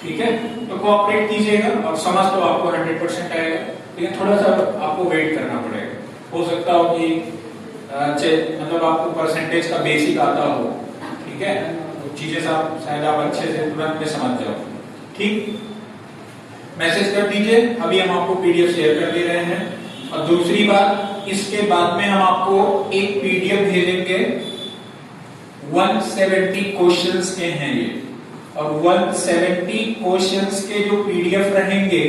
ठीक है, तो कोऑपरेट कीजिएगा और समझ तो आपको 100% आएगा, लेकिन थोड़ा सा आपको वेट करना पड़ेगा। हो सकता हो कि मतलब आपको परसेंटेज का बेसिक आता हो, ठीक है, तो चीजें शायद आप अच्छे से तुरंत में समझ जाओ। ठीक, मैसेज कर दीजिए, अभी हम आपको पीडीएफ शेयर कर दे रहे हैं। और दूसरी बात, इसके बाद में हम आपको एक पीडीएफ भेजेंगे, 170 क्वेश्चंस के हैं ये, और 170 क्वेश्चंस के जो पीडीएफ रहेंगे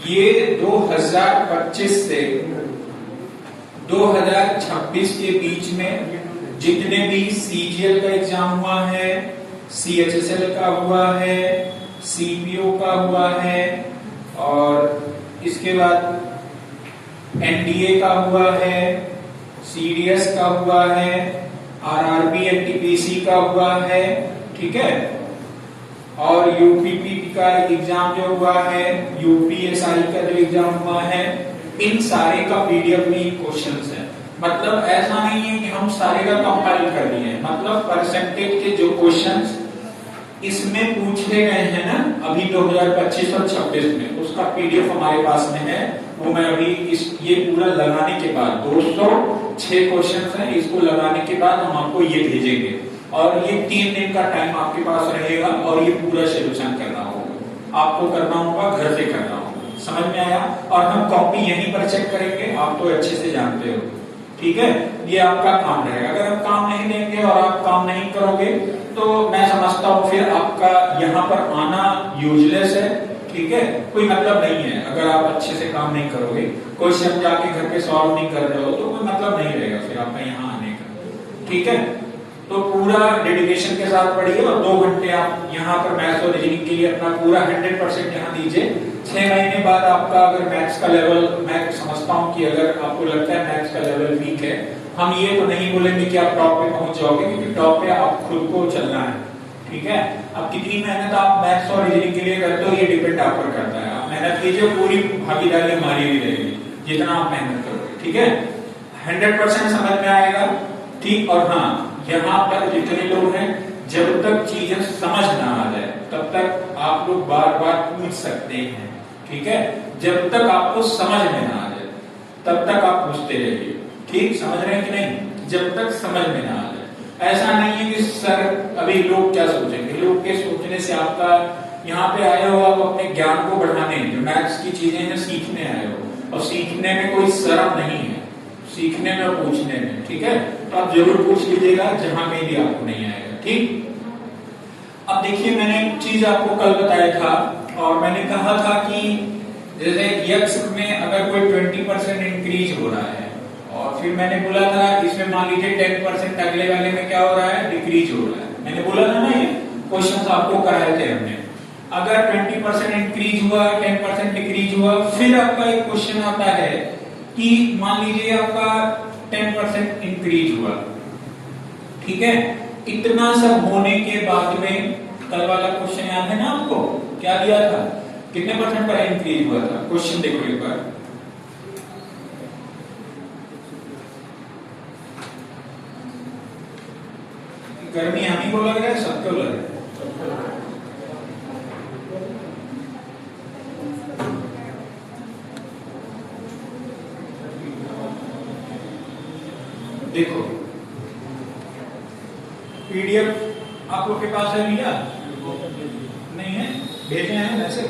ये 2025 से 2026 के बीच में जितने भी सीजीएल का एग्जाम हुआ है, सीएचएसएल का हुआ है, सीपीओ का हुआ है, और इसके बाद एनडीए का हुआ है, सीडीएस का हुआ है, आरआरबी एनटीपीसी का हुआ है, ठीक है, और यूपीपी का एग्जाम जो हुआ है, यूपीएसआई का जो एग्जाम हुआ है, इन सारे का पीडीएफ में क्वेश्चंस है। मतलब ऐसा नहीं है कि हम सारे का कंपाइल कर दिए हैं, मतलब परसेंटेज के जो क्वेश्चंस इसमें पूछे गए हैं ना अभी 2025 और 26 में, उसका पीडीएफ हमारे पास में है। वो मैं अभी ये पूरा लगाने के बाद 206 क्वेश्चंस हैं, इसको लगाने के बाद हम आपको ये भेजेंगे, और ये 3 दिन का टाइम आपके पास रहेगा, और ये पूरा सोल्यूशन करना होगा, आपको करना होगा, घर से करना होगा। समझ में आया? और हम कॉपी यहीं पर चेक करेंगे, आप तो अच्छे से जानते हो, ठीक है, ये आपका काम रहेगा। अगर हम काम नहीं देंगे और आप काम नहीं करोगे तो मैं समझता हूँ फिर आपका यहाँ पर आना यूजलेस है, ठीक है, कोई मतलब नहीं है। अगर आप अच्छे से काम नहीं करोगे, क्वेश्चन जाके घर पे सॉल्व नहीं कर रहे हो, तो कोई मतलब नहीं रहेगा फिर आपका यहाँ आने का, ठीक है। तो पूरा डेडिकेशन के साथ पढ़िए, और 2 घंटे आप यहाँ पर मैथ्स और रीजनिंग के लिए अपना पूरा 100% यहाँ दीजिए। 6 महीने बाद आपका अगर मैथ्स का लेवल, मैं समझता हूँ कि अगर आपको लगता है मैथ्स का लेवल वीक है, हम ये तो नहीं बोलेंगे कि आप टॉप पे पहुंच जाओगे, क्योंकि टॉप पे आप खुद को चलना है, ठीक है। अब कितनी मेहनत आप मैथ्स और रीजनिंग के लिए करते हो ये डिपेंड आप पर करता है। आप मेहनत कीजिए, पूरी भागीदारी हमारी भी रहेगी जितना आप मेहनत करोगे, ठीक है। 100% समझ में आएगा, ठीक। और हाँ, यहाँ पर जितने लोग हैं, जब तक चीजें समझ ना आ जाए तब तक आप लोग बार बार पूछ सकते हैं, ठीक है। जब तक आपको समझ में ना आ जाए तब तक आप पूछते रहिए, ठीक। समझ रहे हैं कि नहीं? जब तक समझ में ना आ जाए। ऐसा नहीं है कि सर अभी लोग क्या सोचेंगे, लोग के सोचने से आपका यहाँ पे आए हो आप अपने ज्ञान को बढ़ाने, जो मैथ्स की चीजें हैं सीखने आए हो, और सीखने में कोई शर्म नहीं है, सीखने में और पूछने में, ठीक है। तो आप जरूर पूछ लीजिएगा जहां में भी आपको नहीं आएगा, ठीक। अब देखिए, मैंने एक चीज आपको कल बताया था, और मैंने कहा था कि जैसे यक्स में अगर कोई 20% इंक्रीज हो रहा है, और फिर मैंने बोला था इसमें मान लीजिए 10% अगले वाले में क्या हो रहा है, डिक्रीज हो रहा है। मैंने बोला था ना, ये क्वेश्चंस आपको कराए थे हमने। अगर 20% इंक्रीज हुआ, 10% डिक्रीज हुआ, फिर आपका एक क्वेश्चन आता है कि मान लीजिए आपका 10% इंक्रीज हुआ, ठीक है। इतना सब होने के बाद में कल वाला क्वेश्चन याद है ना आपको, क्या दिया था, कितने परसेंट पर इंक्रीज हुआ था? क्वेश्चन देखो एक बार, गर्मी हम ही को लग रहा है, सबको लग रहा है। देखो पीडीएफ आप लोग के पास है भैया? नहीं है, भेजे हैं वैसे।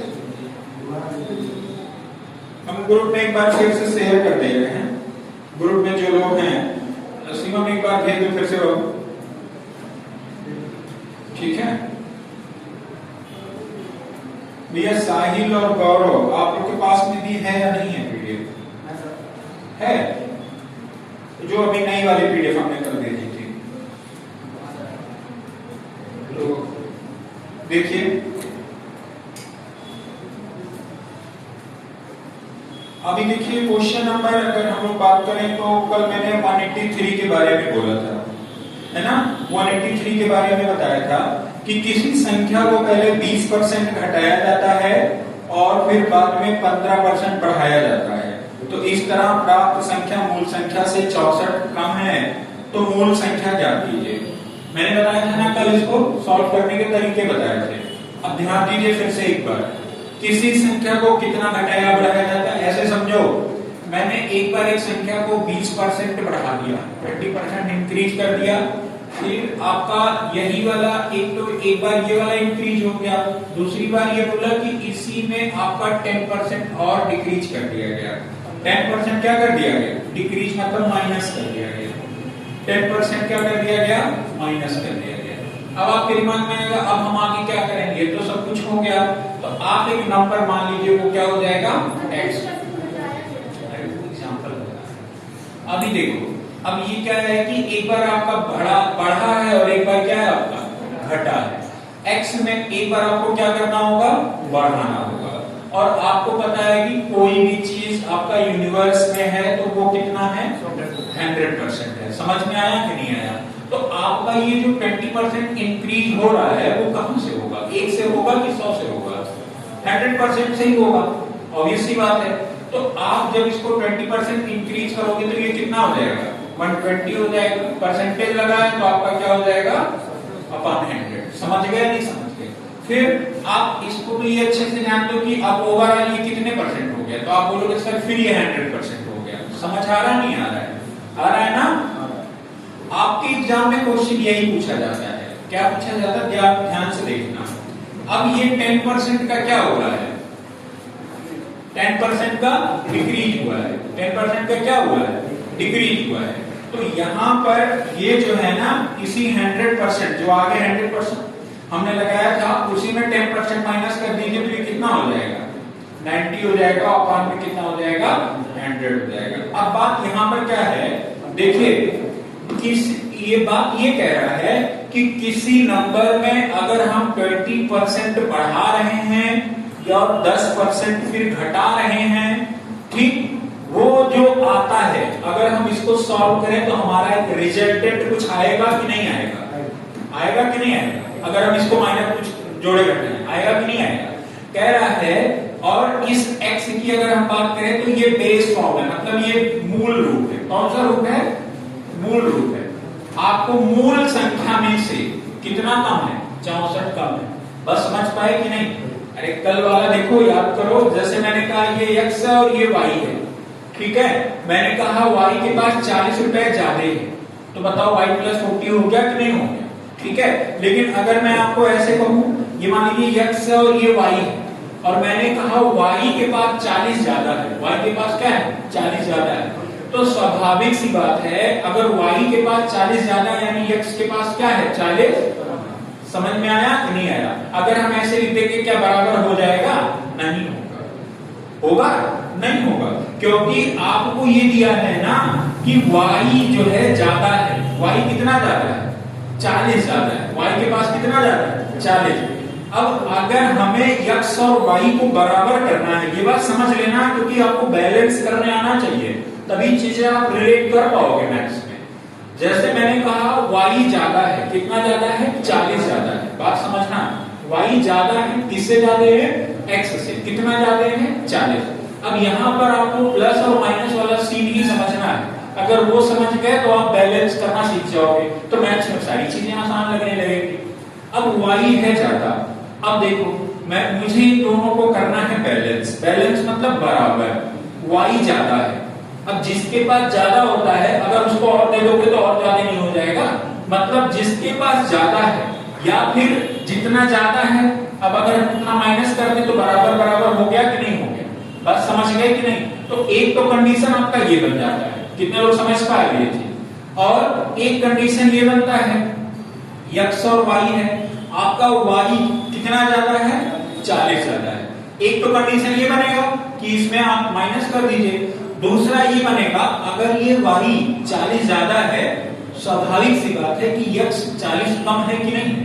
हम ग्रुप में एक बार फिर से शेयर कर दे रहे हैं, ग्रुप में जो लोग हैं, सीमा में एक बार भेज दो फिर से, ठीक है भैया। साहिल और गौरव आप लोग के पास में भी है या नहीं है पीडीएफ? है, जो अभी नई वाली पीडीएफ हमने कल भेजी थी, तो देखिए अभी देखिए क्वेश्चन नंबर, अगर हम लोग बात करें तो कल मैंने 183 के बारे में बोला था, है ना। 183 के बारे में बताया था कि किसी संख्या को पहले 20% घटाया जाता है और फिर बाद में 15% बढ़ाया जाता है। तो इस तरह प्राप्त संख्या मूल संख्या से 64 कम है तो मूल संख्या ज्ञात कीजिए। मैंने बताया था ना कल, इसको सॉल्व करने के तरीके बताए थे। अब ध्यान दीजिए फिर से एक बार, किसी संख्या को कितना घटाया बढ़ाया जाता है, ऐसे समझो मैंने एक बार एक संख्या को 20% बढ़ा दिया, 20% इंक्रीज कर दिया, फिर आपका यही वाला एक बार ये वाला इंक्रीज हो गया, दूसरी बार ये बोला कि इसी में आपका 10% और डिक्रीज कर दिया गया। 10% क्या कर दिया गया, डिक्रीज मतलब माइनस कर दिया गया, 10% क्या कर दिया गया, माइनस कर दिया गया। अब आपके दिमाग में आएगा अब हम आगे क्या करेंगे, तो सब कुछ हो गया, तो आप एक नंबर मान लीजिए, वो क्या हो जाएगा, x। एग्जांपल अभी देखो, अब ये क्या है कि एक बार आपका बढ़ा है और एक बार क्या है आपका घटा है। x में एक बार आपको क्या करना होगा, बढ़ाना होगा, और आपको पता है कि कोई भी चीज आपका यूनिवर्स में है तो वो कितना है, 100% है। समझ में आया कि नहीं आया? तो आपका ये जो 20% इंक्रीज हो रहा है वो कहां से होगा, 1 से होगा कि 100 से होगा, 100% से ही होगा, ऑब्वियस सी बात है। तो आप जब इसको 20% इंक्रीज करोगे तो ये कितना हो जाएगा, 120 हो जाएगा। परसेंटेज लगा है तो आपका क्या हो जाएगा, अपॉन 100। समझ गए नहीं समझ गए? फिर आप इसको भी ये अच्छे से जान लो कि अब ओवरऑल ये कितने परसेंट हो गया, तो आप बोलोगे सर फिर ये 100% हो गया। समझ आ रहा नहीं आ रहा है? आ रहा है ना? आपके एग्जाम में क्वेश्चन यही पूछा जाता है। क्या पूछा जाता है, आप ध्यान से देखना। अब ये 10% का क्या हो रहा है, 10% का डिक्रीज हुआ है, 10% का क्या हुआ है, डिक्रीज हुआ है। तो यहाँ पर ये जो है ना, इसी 100% जो आगे 100% हमने लगाया था उसी में 10% माइनस कर दीजिए, तो ये कितना हो जाएगा, 90 हो जाएगा, और अपॉन में कितना हो जाएगा, 100 हो जाएगा। अब बात यहाँ पर क्या है, देखिए ये बात ये कह रहा है कि किसी नंबर में अगर हम 20% बढ़ा रहे हैं या 10% फिर घटा रहे हैं, ठीक, वो जो आता है अगर हम इसको सॉल्व करें तो हमारा एक रिजल्टेंट कुछ आएगा कि नहीं आएगा, आएगा कि नहीं आएगा? अगर हम इसको माइनस कुछ जोड़े करते हैं, आएगा कि नहीं आएगा? कह रहा है। और इस x की अगर हम बात करें तो ये बेस फॉर्म है, मतलब ये मूल रूप है। कौन सा रूप है, मूल रूप है। आपको मूल संख्या में से कितना कम है, 64 कम है। बस समझ पाए कि नहीं? अरे कल वाला देखो, याद करो, जैसे मैंने कहा ये x है और ये y है, ठीक है। मैंने कहा y के पास 40 रुपए ज्यादा है, तो बताओ y + 40 हो गया कि नहीं हो गया, ठीक है। लेकिन अगर मैं आपको ऐसे कहूं, ये मान लीजिए x है और ये y है, और मैंने कहा y के पास 40 ज्यादा है, y के पास क्या है, 40 ज्यादा है, तो स्वाभाविक सी बात है अगर y के पास 40 ज्यादा यानी x के पास क्या है, 40। समझ में आया कि नहीं आया? अगर हम ऐसे लिख देंगे क्या बराबर हो जाएगा, नहीं होगा, होगा नहीं होगा, क्योंकि आपको ये दिया है ना कि y जो है ज्यादा है। y कितना ज्यादा है, 40 ज्यादा है। y के पास कितना ज्यादा है, 40। अब अगर हमें x और y को बराबर करना है, ये बात समझ लेना, क्योंकि आपको बैलेंस करने आना चाहिए, तभी चीजें आप रिलेट कर पाओगे मैथ्स में। जैसे मैंने कहा y ज्यादा है, कितना ज्यादा है, 40 ज्यादा है। बात समझना, y ज्यादा है, किससे ज्यादा है, x से। कितना ज्यादा है, 40। अब यहाँ पर आपको प्लस और माइनस वाला सीन ही समझना है। अगर वो समझ गए तो आप बैलेंस करना सीख जाओगे, तो मैथ्स में सारी चीजें आसान लगने लगेगी। अब y है ज्यादा, अब देखो मुझे दोनों को करना है बैलेंस। बैलेंस मतलब बराबर, y ज्यादा है। अब जिसके पास ज्यादा होता है अगर उसको और दे दोगे तो और ज्यादा नहीं हो जाएगा, मतलब जिसके पास ज्यादा है या फिर जितना ज्यादा है, अब अगर हम उतना माइनस कर दें तो बराबर बराबर हो गया कि नहीं हो गया? बात समझ गए कि नहीं? तो एक तो कंडीशन आपका ये बन जाता है, कितने लोग समझ पाए ये चीज। और एक कंडीशन ये बनता है, x और y है, आपका y कितना ज्यादा है, 40 ज्यादा है। एक तो कंडीशन ये बनेगा कि इसमें आप माइनस कर दीजिए। दूसरा ये बनेगा, अगर ये y 40 ज्यादा है, स्वाभाविक सी बात है कि x 40 कम है कि नहीं है,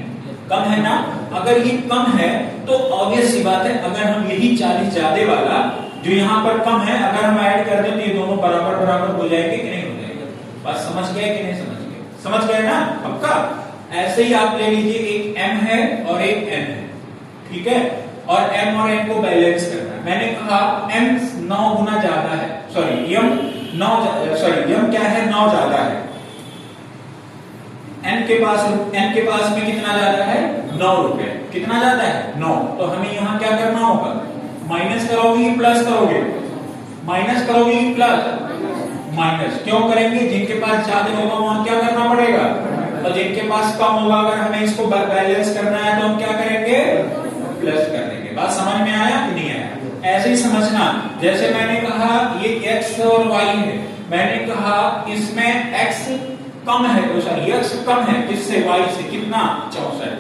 कम है ना। अगर ये कम है तो ऑब्वियस सी बात है, अगर हम यही 40 ज्यादा वाला जो यहाँ पर कम है, अगर हम ऐड कर दें तो ये दोनों बराबर बराबर हो जाएंगे कि नहीं हो जाएगा? बात समझ गए कि नहीं समझ गए? समझ गए ना पक्का? ऐसे ही आप ले लीजिए, एक m है और एक n है, ठीक है, और m और n को बैलेंस करना है। मैंने कहा m 9 गुना ज्यादा है, सॉरी m क्या है, 9 ज्यादा है। n के पास में कितना ज्यादा है, 9 रुपए। कितना जाता है 9। तो हमें यहाँ क्या करना होगा, माइनस करोगे प्लस करोगे, माइनस करोगे प्लस माइनस, क्यों करेंगे, जिनके पास ज्यादा होगा वहां क्या करना पड़ेगा, और जिनके पास कम होगा अगर हमें इसको बैलेंस करना है तो हम क्या करेंगे, प्लस कर देंगे। बात समझ में आया कि नहीं आया? ऐसे ही समझना, जैसे मैंने कहा ये x और y है, मैंने कहा इसमें x कम है, तो सॉरी x कम है किससे, y से, कितना 64,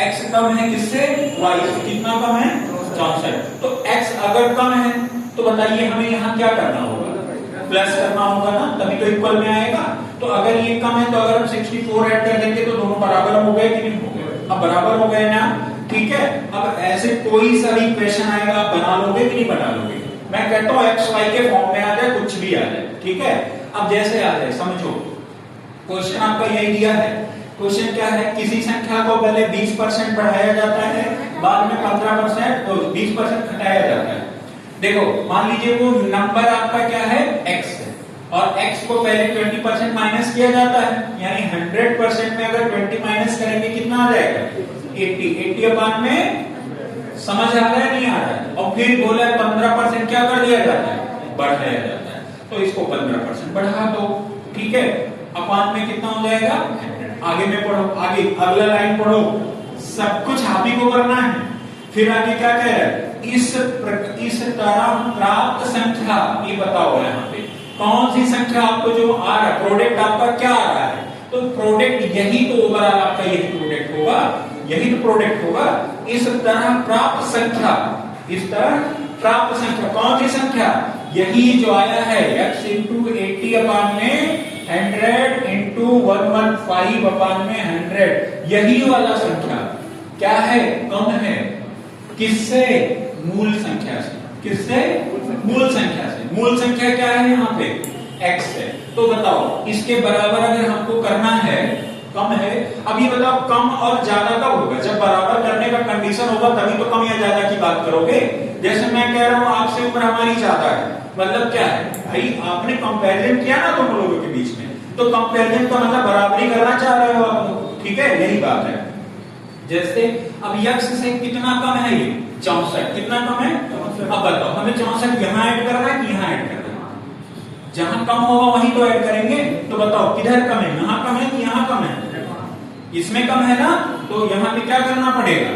x कम है किससे, y से, कितना कम है 64। तो x अगर कम है तो बताइए हमें यहाँ क्या करना होगा, प्लस करना होगा ना, तभी तो इक्वल में आएगा। तो अगर ये कम है तो अगर हम 64 ऐड कर देंगे तो दोनों बराबर हो गए कि नहीं हो गए, अब बराबर हो गए ना, ठीक है। अब ऐसे कोई सा भी क्वेश्चन आएगा आप बना लोगे कि नहीं बना लोगे, मैं कहता हूँ एक्स वाई के फॉर्म में आ जाए, कुछ भी आ जाए, ठीक है। अब जैसे आ जाए समझो, क्वेश्चन आपका यही दिया है, क्वेश्चन क्या है, किसी संख्या को पहले 20% बढ़ाया जाता है, बाद में 15% तो 20% घटाया जाता है। देखो मान लीजिए वो नंबर आपका क्या है x है, और x को पहले 20% माइनस किया जाता है, यानी 100% में अगर 20 माइनस करेंगे कितना आ जाएगा 80 अपान में, समझ आ रहा है नहीं आ रहा है। और फिर बोला 15% क्या कर दिया जाता है, बढ़ाया जाता है, तो इसको 15% बढ़ा दो, ठीक है, अपान में कितना हो जाएगा 100। आगे में पढ़ो, आगे अगला लाइन पढ़ो, सब कुछ आप ही को करना है। फिर आगे क्या कह रहा है, इस तरह प्राप्त संख्या, ये बताओ यहाँ पे कौन सी संख्या आपको जो आ रहा है, प्रोडक्ट आपका क्या आ रहा है, तो प्रोडक्ट यही तो ओवरऑल आपका यही प्रोडक्ट होगा, यही तो प्रोडक्ट होगा। इस तरह प्राप्त संख्या, इस तरह प्राप्त संख्या कौन सी संख्या, यही जो आया है x इंटू 80 अपान में 100 इंटू 115 अपान में 100, यही वाला संख्या क्या है, कम है, किससे, मूल संख्या से, किससे, मूल संख्या से। मूल संख्या क्या है यहाँ पे x है, तो बताओ इसके बराबर अगर हमको करना है, कम है। अब ये बताओ कम और ज्यादा कब होगा, जब बराबर करने का कंडीशन होगा तभी तो कम या ज्यादा की बात करोगे। जैसे मैं कह रहा हूँ आपसे उम्र हमारी ज्यादा है, मतलब क्या है भाई, आपने कंपैरिजन किया ना तुम लोगों के बीच में, तो कंपैरिजन का मतलब बराबरी करना चाह रहे हो आप लोग, ठीक है, यही बात है। जैसे अब x से कितना कम है, ये 64, कितना कम है, अब बताओ हमें 64 यहाँ ऐड करना है कि यहाँ ऐड करना है, जहां कम होगा वहीं तो ऐड करेंगे। तो बताओ किधर कम है, यहाँ कम है कि यहाँ कम है, इसमें कम है ना, तो यहाँ पे क्या करना पड़ेगा,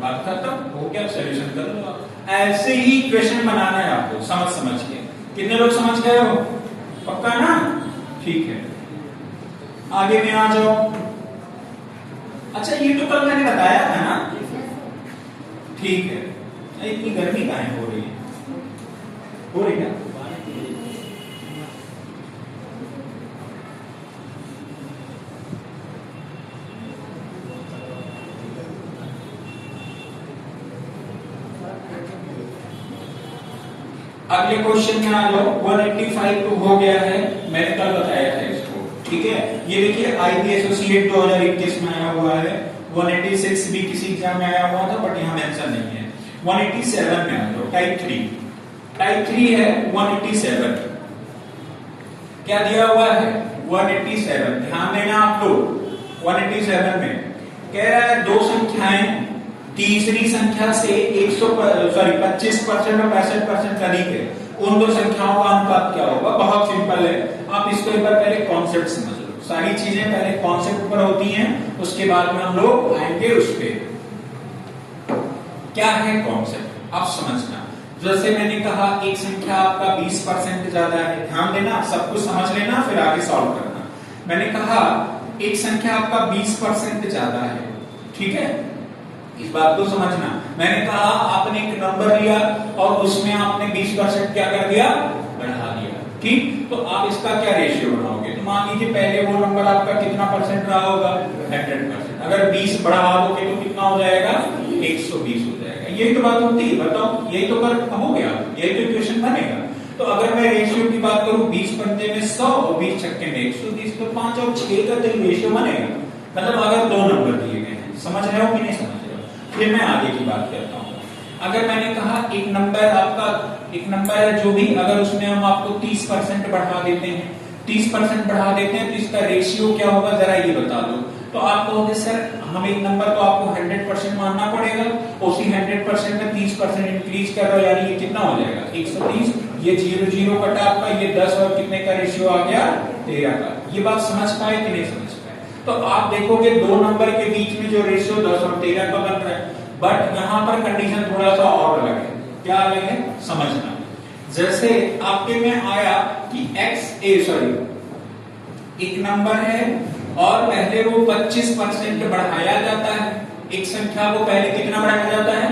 बात खत्म हो गया, सॉल्यूशन कर लो। ऐसे ही क्वेश्चन बनाना है आपको, समझ के। कितने लोग समझ गए हो, पक्का ना, ठीक है, आगे में आ जाओ। अच्छा ये तो कल मैंने बताया था ना, ठीक है, इतनी गर्मी काहे हो रही है, हो रही है। अगले क्वेश्चन में आ जाओ, 185 तो हो गया है, मैंने कल बताया था इसको, ठीक है। ये देखिए आईबी एसोसिएट 2021 में आया हुआ है, 186 भी किसी एग्जाम में आया हुआ था बट यहाँ मेंशन नहीं है। 187 में आ जाओ, टाइप 3 है 187, क्या दिया हुआ है 187, ध्यान देना आप लोग। 187 में कह रहा है दो संख्याएं तीसरी संख्या से 25% और 65% अधिक है, उन दो संख्याओं का अनुपात क्या होगा। बहुत सिंपल है, आप इसको एक बार पहले कॉन्सेप्ट समझ लो। सारी चीजें पहले कॉन्सेप्ट पर होती हैं, उसके बाद में हम लोग आएंगे उस पे। क्या है कॉन्सेप्ट, आप समझना। जैसे मैंने कहा एक संख्या आपका 20% ज्यादा है, ध्यान देना, सब कुछ समझ लेना फिर आगे सॉल्व करना। मैंने कहा एक संख्या आपका 20% ज्यादा है, ठीक है, इस बात को समझना। मैंने कहा आपने एक नंबर लिया और उसमें आपने 20% क्या कर दिया, बढ़ा दिया, ठीक। तो आप इसका क्या रेशियो बनाओगे, तो मान लीजिए पहले वो नंबर आपका कितना परसेंट रहा होगा 100%, अगर 20 बढ़ा दोगे तो कितना हो जाएगा 120 हो जाएगा। यही तो बात होती है, बताओ, यही तो कर हो गया, यही तो इक्वेशन बनेगा। तो अगर मैं रेशियो की बात करूं 20 पंजे में 100 और 20 छक्के में 120, तो 5 और 6 का तो रेशियो बनेगा। मतलब अगर दो नंबर दिए गए हैं, समझ रहे हो कि नहीं समझ रहे हो। फिर मैं आगे की बात करता हूँ। अगर मैंने कहा एक नंबर आपका, एक नंबर है जो भी, अगर उसमें हम आपको 30% बढ़ा देते हैं, 30% बढ़ा देते हैं तो इसका रेशियो क्या होगा जरा ये बता दो। तो आप कहोगे सर हम एक नंबर तो आपको 100% मानना पड़ेगा, उसी 100% में 30% इंक्रीज कर रहा हो, यानी ये कितना हो जाएगा 130, ये 0 0 कटा आपका, ये 10 और कितने का रेशियो आ गया 13 का। ये बात समझ पाए कि नहीं समझ पाए? तो आप देखोगे दो नंबर के बीच में जो रेशियो 10 और 13 का बन रहा है, बट यहाँ पर कंडीशन थोड़ा सा और अलग है। क्या अलग है समझना। जैसे आपके में आया कि एक नंबर है और पहले वो 25% बढ़ाया जाता है, एक संख्या को पहले कितना बढ़ाया जाता है,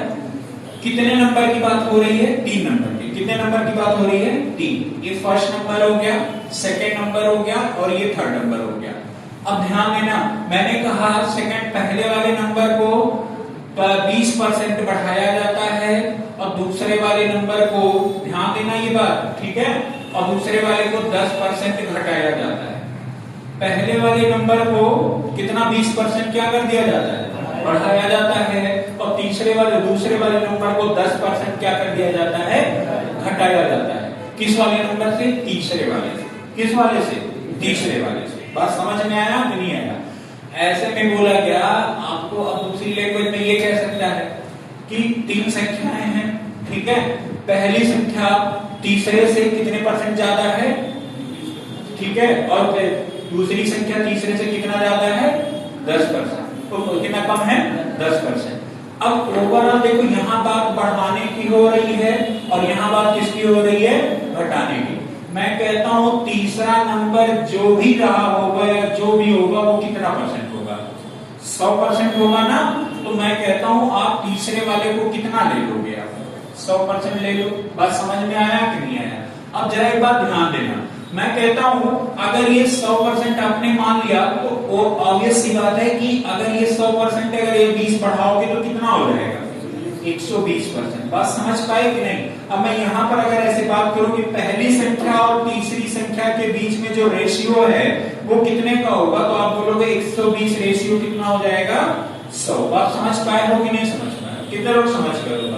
कितने नंबर की बात हो रही है 3 नंबर की, कितने नंबर की बात हो रही है 3। ये फर्स्ट नंबर हो गया, सेकंड नंबर हो गया और ये थर्ड नंबर हो गया। अब ध्यान देना, मैंने कहा सेकंड पहले वाले नंबर को 20% बढ़ाया जाता है और दूसरे वाले नंबर को, ध्यान देना ये बात, ठीक है, और दूसरे वाले को 10% घटाया जाता है। पहले वाले नंबर को कितना 20% क्या कर दिया जाता है, बढ़ाया जाता है, और दूसरे वाले नंबर को 10% क्या कर दिया जाता है, घटाया जाता है। किस वाले नंबर से, तीसरे वाले से। किस वाले से, तीसरे वाले से। बात समझ में आया कि नहीं आया? ऐसे में बोला गया आपको, अब दूसरी लैंग्वेज में ये कह सकता है कि 3 संख्याएं हैं, ठीक है, पहली संख्या तीसरे से कितने % ज्यादा है, ठीक है, और दूसरी संख्या तीसरे से कितना ज्यादा है 10%, तो कितना कम है 10%। अब ओवरऑल देखो यहाँ बात बढ़ाने की हो रही है और यहाँ बात किसकी हो रही है, घटाने की। मैं कहता हूं तीसरा नंबर जो भी रहा होगा या जो भी होगा वो कितना % होगा, 100% होगा ना। तो मैं कहता हूं आप तीसरे वाले को कितना ले लोगे, आप 100% ले लो। बात समझ में आया कि नहीं आया? अब जरा एक बात ध्यान देना, मैं कहता हूं अगर ये 100% आपने मान लिया तो ऑब्वियस सी बात है कि अगर ये 100% अगर ये 20 बढ़ाओगे तो कितना हो जाएगा 120%। बात समझ पाए कि नहीं? अब मैं यहाँ पर अगर ऐसे बात करूं कि पहली संख्या और तीसरी संख्या के बीच में जो रेशियो है वो कितने का होगा, तो आप बोलोगे 120 रेशियो कितना हो जाएगा 100। बात समझ पाए हो कि नहीं समझ पाए? कितने लोग समझ गए?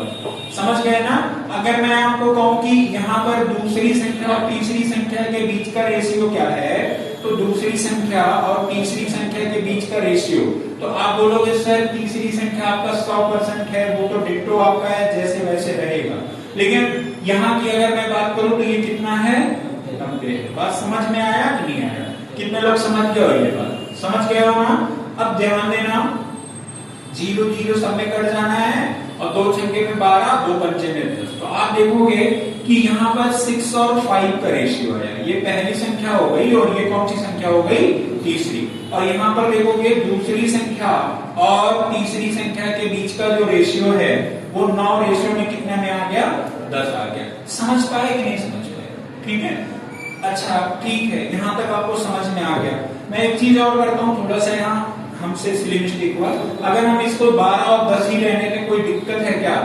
समझ गए ना? अगर मैं आपको कहूं कि यहाँ पर दूसरी संख्या और तीसरी संख्या के बीच का रेशियो क्या है, तो दूसरी संख्या और तीसरी संख्या के बीच का रेशियो, तो आप बोलोगे सर तीसरी संख्या आपका 100% है, वो तो डिट्टो आपका है, जैसे वैसे रहेगा। लेकिन यहाँ की अगर मैं बात करूं तो ये कितना है 90। बात समझ में आया कि नहीं आया? कितने लोग समझ गए? ये बात समझ गए हो ना? अब ध्यान देना, 0 0 सब में कट जाना है और 2 छक्के में 12, 2 पंचे में 10। तो आप देखोगे कि यहाँ पर 6 और 5 का रेशियो है, ये पहली संख्या हो गई और ये कौन सी संख्या हो गई तीसरी। और यहाँ पर देखोगे दूसरी संख्या और तीसरी संख्या के बीच का जो रेशियो है वो 9 रेशियो में कितने में आ गया 10 आ गया। समझ पाए कि नहीं समझ पाए? ठीक है, अच्छा ठीक है, यहाँ तक आपको समझ में आ गया। मैं एक चीज और करता हूँ, थोड़ा सा यहाँ हमसे सिली मिस्टेक हुआ। अगर हम इसको 12 और 10 ही रहने में कोई दिक्कत है क्या?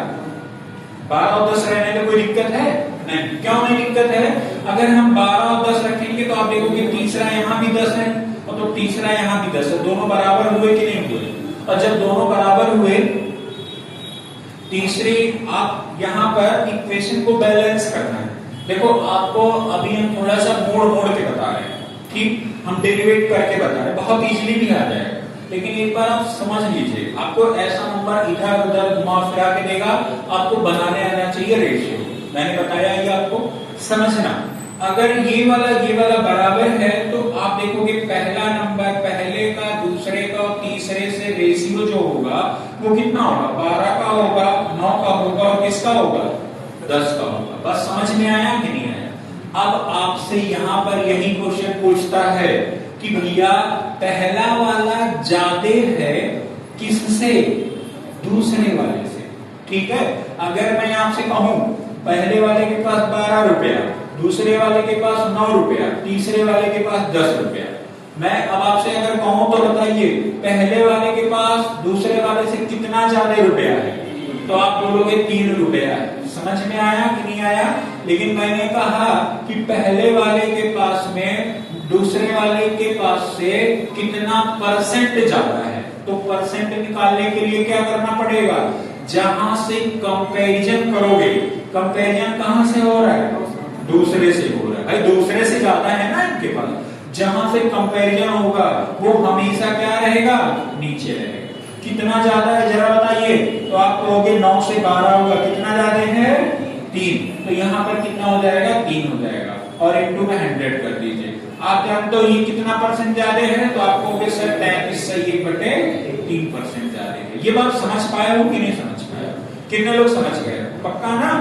12 और 10 रहने में कोई दिक्कत है? नहीं। क्यों नहीं दिक्कत है? अगर हम 12 और 10 रखेंगे तो आप देखोगे तीसरा यहाँ भी 10 है और तो तीसरा यहाँ भी 10 है, दोनों बराबर हुए कि नहीं हुए? और जब दोनों बराबर हुए, तीसरी आप यहाँ पर इक्वेशन को बैलेंस करना है। देखो आपको अभी हम थोड़ा सा मोड़ के बता रहे हैं, ठीक, हम डेरिवेट करके बता रहे हैं, बहुत इजीली भी आ जाएगा। लेकिन एक बार आप समझ लीजिए, आपको ऐसा नंबर इधर उधर घुमा फिरा के देगा, आपको बनाने आना चाहिए रेशियो। मैंने बताया ये आपको समझना। अगर ये वाला बराबर है तो आप देखोगे पहला नंबर पहले का, दूसरे का और तीसरे से रेशियो जो होगा वो कितना होगा, 12 का होगा, 9 का होगा और किसका होगा 10 का होगा। बस समझ में आया कि नहीं आया? अब आपसे यहाँ पर यही क्वेश्चन पूछता है कि भैया पहला वाला ज्यादा है किससे, दूसरे वाले से। ठीक है, अगर मैं आपसे कहूं पहले वाले के पास 12 रुपया, दूसरे वाले के पास 9 रुपया, तीसरे वाले के पास 10 रुपया, मैं अब आपसे अगर कहूं तो बताइए पहले वाले के पास दूसरे वाले से कितना ज्यादा रुपया है, तो आप बोलोगे 3 रुपया है। समझ में आया कि नहीं आया? लेकिन मैंने कहा कि पहले वाले के पास में दूसरे वाले के पास से कितना % ज्यादा है, तो परसेंट निकालने के लिए क्या करना पड़ेगा, जहां से कंपैरिजन करोगे, कंपैरिजन कहां से हो रहा है, दूसरे से हो रहा है। भाई दूसरे से ज्यादा है ना इनके पास, जहां से कंपैरिजन होगा वो हमेशा क्या रहेगा, नीचे रहेगा। कितना ज्यादा है जरा बताइए, तो आप कहोगे 9 से 12 होगा, कितना ज्यादा है 3, तो यहाँ पर कितना हो जाएगा 3 हो जाएगा, और इनटू में 100 कर दीजिए। आप जानते हो ये कितना परसेंट ज्यादा है, तो आप कहोगे सर 33 से 1/3% ज्यादा है। ये बात समझ पाए हो कि नहीं समझ पाए, कितने लोग समझ गए, पक्का ना?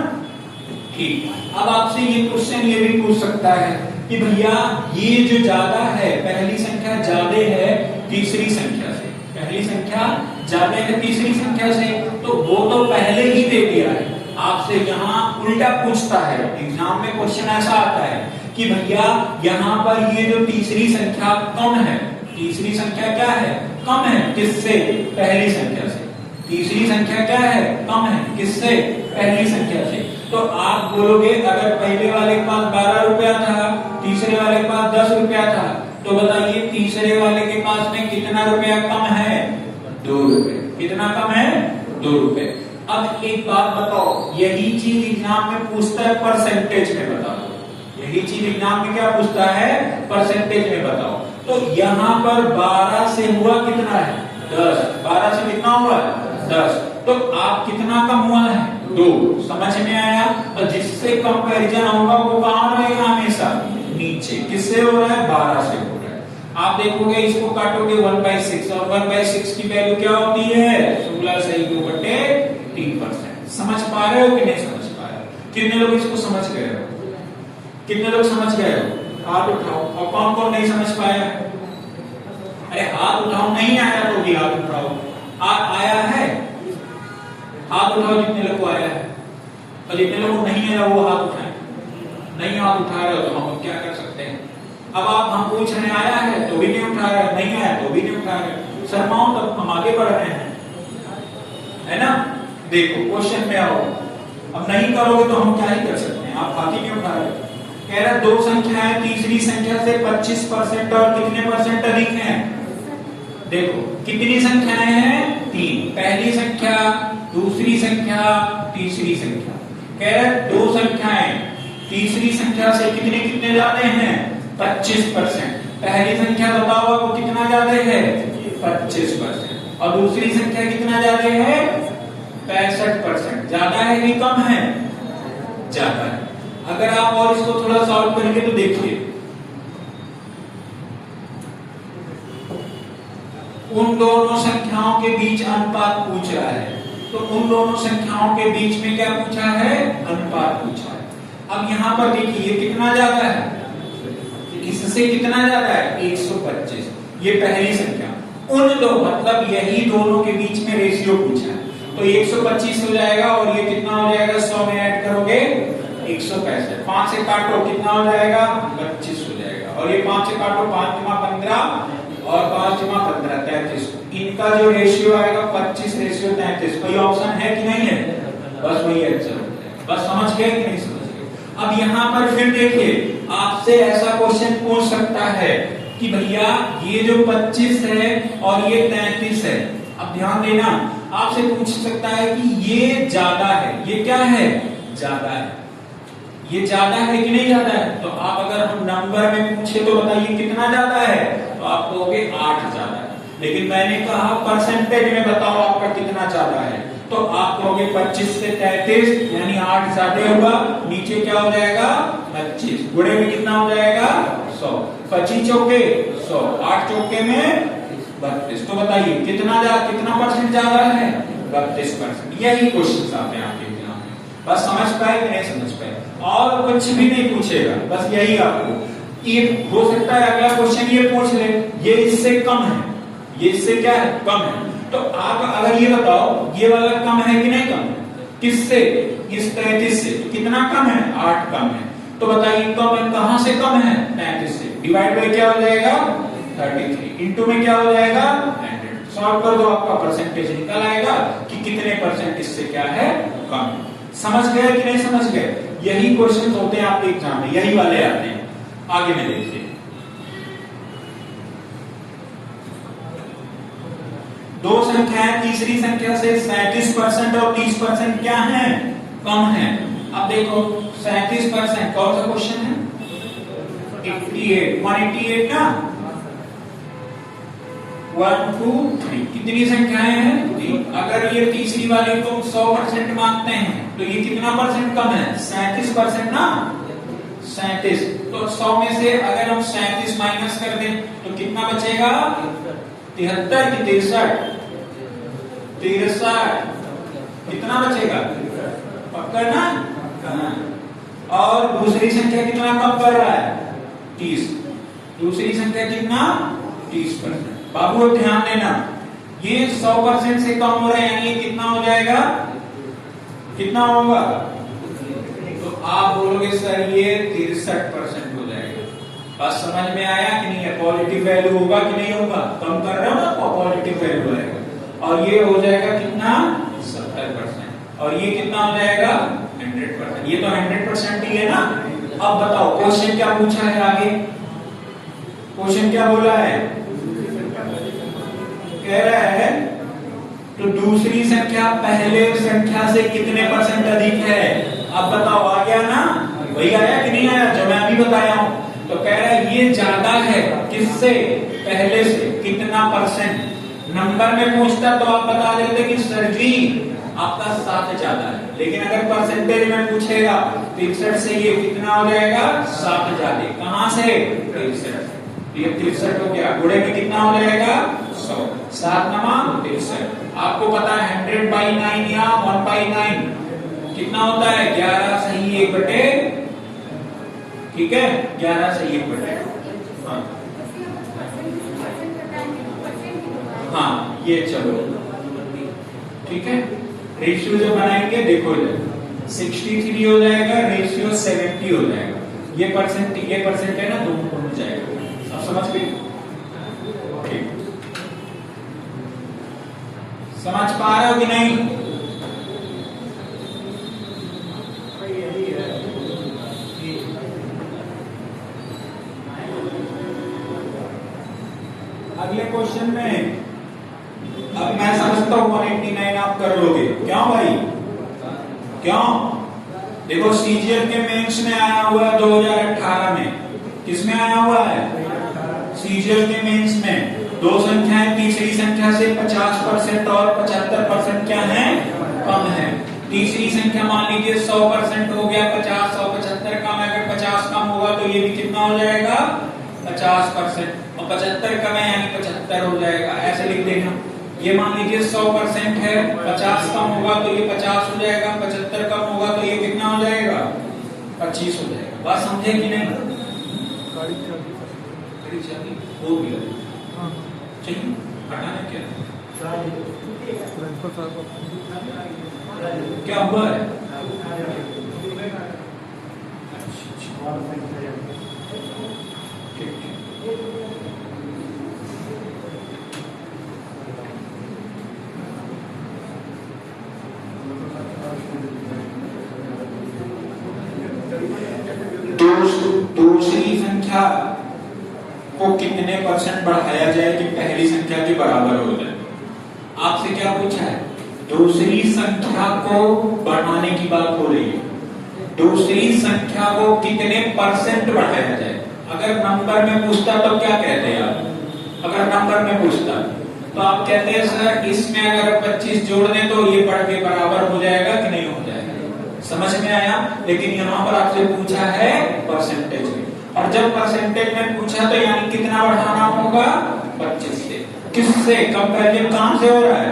ठीक। अब आपसे ये क्वेश्चन ये भी पूछ सकता है कि भैया ये जो ज्यादा है, पहली संख्या ज्यादा है तीसरी संख्या से, पहली संख्या ज्यादा है तीसरी संख्या से, तो वो तो पहले ही दे दिया है। आपसे यहाँ उल्टा पूछता है, एग्जाम में क्वेश्चन ऐसा आता है कि भैया यहाँ पर ये जो तीसरी संख्या कम है, तीसरी संख्या क्या है, कम है, किससे, पहली संख्या से। तीसरी संख्या क्या है, कम है, किससे, पहली संख्या से। तो आप बोलोगे अगर पहले वाले के पास 12 रुपया था, तीसरे वाले के पास 10 रुपया था, तो बताइए तीसरे वाले के पास में कितना रुपया कम है, 2 रुपए। कितना कम है, 2 रुपए। अब एक बात बताओ, यही चीज एग्जाम में पूछता है परसेंटेज में बताओ, यही चीज एग्जाम में क्या पूछता है, परसेंटेज में बताओ। तो यहाँ पर 12 से हुआ कितना है, 10, 12 से कितना हुआ, 10, तो आप कितना कम हुआ है, 2। समझ में आया? और जिससे कंपैरिजन होगा वो कहाँ रहेगा, हमेशा नीचे। किससे हो रहा है, 12 से हो रहा है। आप देखोगे इसको काटोगे 1/6, और 1/6 की वैल्यू क्या होती है, 16 से 2/3%। समझ पा रहे हो कि नहीं समझ पा रहे हो? कितने लोग इसको समझ गए हो, कितने लोग समझ गए हो, हाथ उठाओ। और कौन कौन नहीं समझ पाया, अरे हाथ उठाओ, नहीं आया तो भी हाथ उठाओ। आया है, हाथ उठाओ जितने लोग को आया है, और जितने लोग को नहीं आया वो हाथ उठाए। नहीं हाथ उठा रहे हो तो हम क्या कर सकते हैं। अब आप हम पूछ रहे आया है तो भी नहीं उठा रहे, नहीं आया तो भी नहीं उठा रहे, शर्माओ तब हम आगे बढ़ रहे हैं, है ना? देखो क्वेश्चन में आओ, अब नहीं करोगे तो हम क्या ही कर सकते हैं, आप हाथ ही नहीं उठा रहे। कह रहा 2 संख्याएं तीसरी संख्या से 25% और कितने परसेंट अधिक हैं। देखो कितनी संख्याएं हैं, 3, पहली संख्या, दूसरी संख्या, तीसरी संख्या। कह रहे 2 संख्याएं तीसरी संख्या से कितने कितने ज्यादा हैं, 25%। पहली संख्या बताओ आपको कितना ज्यादा है, 25%, और दूसरी संख्या कितना ज्यादा है, 65%। ज्यादा है कि कम है, ज्यादा है। अगर आप और इसको थोड़ा सॉल्व करेंगे तो देखिए, उन दोनों संख्याओं के बीच अनुपात पूछ रहा है, तो उन दोनों संख्याओं के बीच में क्या पूछा है, अनुपात पूछा है। अब यहाँ पर देखिए ये कितना ज्यादा है, इससे कितना ज्यादा है, 125। ये पहली संख्या, उन दो मतलब यही दोनों के बीच में रेशियो पूछा है, तो 125 हो जाएगा, और ये कितना हो जाएगा, 100 में ऐड करोगे 165। 5 से काटो कितना हो जाएगा, 25 हो जाएगा, और ये 5 से काटो 5 × 15 और 5 × 15 33। इनका जो रेशियो आएगा 25:33। कोई ऑप्शन है कि नहीं है, बस वही आंसर हो जाएगा। बस समझ गए कि नहीं समझ गए? अब यहाँ पर फिर देखिए आपसे ऐसा क्वेश्चन पूछ सकता है कि भैया ये जो 25 है और ये 33 है, अब ध्यान देना, आपसे पूछ सकता है कि ये ज्यादा है, ये क्या है, ज्यादा है, ये ज्यादा है कि नहीं ज्यादा है। तो आप अगर हम नंबर में पूछे तो बताइए कितना ज्यादा है, तो आप कहोगे 8 ज्यादा है। लेकिन मैंने कहा परसेंटेज में बताओ आपका कितना ज्यादा है, तो आप कहोगे 25 से 33 यानी 8 ज्यादा होगा। नीचे क्या हो जाएगा, 25, गुणे में कितना हो जाएगा, 100। 25 चौके 100, 8 चौके में 32। तो बताइए कितना परसेंट ज्यादा है, 32%। यही क्वेश्चन आते हैं आपके एग्जाम में। बस समझ पाए कि नहीं समझ पाए, और कुछ भी नहीं पूछेगा, बस यही आपको। ये हो सकता है अगला क्वेश्चन ये पूछ ले, ये इससे कम है, ये इससे क्या है, कम है। तो आप अगर ये बताओ ये वाला कम है कि नहीं कम है, किससे, इस 33 से। तो कितना कम है, 8 कम है। तो बताइए कम है, कहां से कम है, 33 से। डिवाइड बाय क्या हो जाएगा, 33, इंटू में क्या हो जाएगा, 100। सॉल्व कर दो, आपका परसेंटेज निकल आएगा कि कितने परसेंट इससे क्या है, कम है। समझ गए कि नहीं समझ गए? यही क्वेश्चन होते हैं आपके एग्जाम में, यही वाले आते हैं। आगे में देखिए, दो संख्याएं तीसरी संख्या से 37% और 30% क्या है, कम है। अब देखो 37% कौन सा क्वेश्चन है, 88 188 ना 1 2 3 कितनी संख्याएं हैं? अगर ये तीसरी वाली को 100% मानते हैं तो ये कितना परसेंट कम है? 37% ना 37। तो 100 में से अगर हम 37 माइनस कर दें तो कितना बचेगा? 73 की 63 कितना बचेगा? पक्का ना? और दूसरी संख्या कितना कम कर रहा है? 30। दूसरी संख्या कितना? 30%। बाबू ध्यान देना, ये 100% से कम हो रहा है, यानी कितना हो जाएगा? कितना होगा? तो आप बोलोगे सर ये 63% हो जाएगा। बस समझ में आया कि नहीं है? पॉजिटिव वैल्यू होगा कि नहीं होगा? कम कर रहे हो ना तो पॉजिटिव वैल्यू आएगा। और ये हो जाएगा कितना? 70%। और ये कितना हो जाएगा? 100%। ये तो 100% ही है ना। अब बताओ क्वेश्चन क्या पूछा है आगे? क्वेश्चन क्या बोला है? कह रहा है तो दूसरी संख्या पहले संख्या से कितने परसेंट अधिक है? अब बताओ, आ गया ना? वही आया कि नहीं आया जो मैं अभी बताया हूं? तो कह रहा है ये ज्यादा है किससे? पहले से। कितना परसेंट? नंबर में पूछता तो आप बता देते कि सर जी आपका 7 ज्यादा है, लेकिन अगर परसेंटेज में पूछेगा 63 से ये कितना हो जाएगा? 7 ज्यादा। कहां से? 63। ये 63 हो गया, गुणे में कितना हो जाएगा? 100। 7 नमा 63। आपको पता है 100/9 या 1/9 कितना होता है? 11 सही 1 बटे, ठीक है, 11 सही 1 बटे। हाँ ये चलो ठीक है। रेशियो जो बनाएंगे देखो, 63 हो जाएगा, रेशियो 70 हो जाएगा। ये परसेंट है ना, दोनों हो जाएगा। अब समझ गए? ठीक, समझ पा रहे हो कि नहीं? अगले क्वेश्चन में अब मैं समझता हूं 189 आप कर लोगे। क्यों भाई? क्यों? देखो सीजीएल के मेंस में आया हुआ है 2018 में। किसमें आया हुआ है? सीजीएल के मेंस में। दो संख्याएं तीसरी संख्या से 50% और 75% क्या है? कम है। तीसरी संख्या मान लीजिए 100% हो गया, 50 और 75 कम है। अगर 50 कम होगा तो ये भी कितना हो जाएगा? 50%। और 75 कम है यानी 75 हो जाएगा। ऐसे लिख देना। ये मान लीजिए 100% है, 50 कम होगा तो ये 50 हो जाएगा, 75 कम होगा तो ये कितना हो जाएगा? 25 हो जाएगा। बात समझे कि नहीं? हो गया चाहिए हटाना क्या हुआ है? दूसरी संख्या को कितने परसेंट बढ़ाया जाए कि पहली संख्या के बराबर हो जाए? आपसे क्या पूछा है? दूसरी संख्या को बढ़ाने की बात हो रही है। दूसरी संख्या को कितने परसेंट बढ़ाया जाए? अगर नंबर में पूछता तो क्या कहते हैं आप? अगर नंबर में पूछता तो आप कहते हैं सर इसमें अगर 25 जोड़ दें तो ये बढ़ के बराबर हो जाएगा कि नहीं हो जाएगा? समझ में आया? लेकिन यहाँ पर आपसे पूछा है परसेंटेज में, और जब परसेंटेज में पूछा तो यानी कितना बढ़ाना होगा? 25 से। किससे? कंपैरिजन कहां से हो रहा है?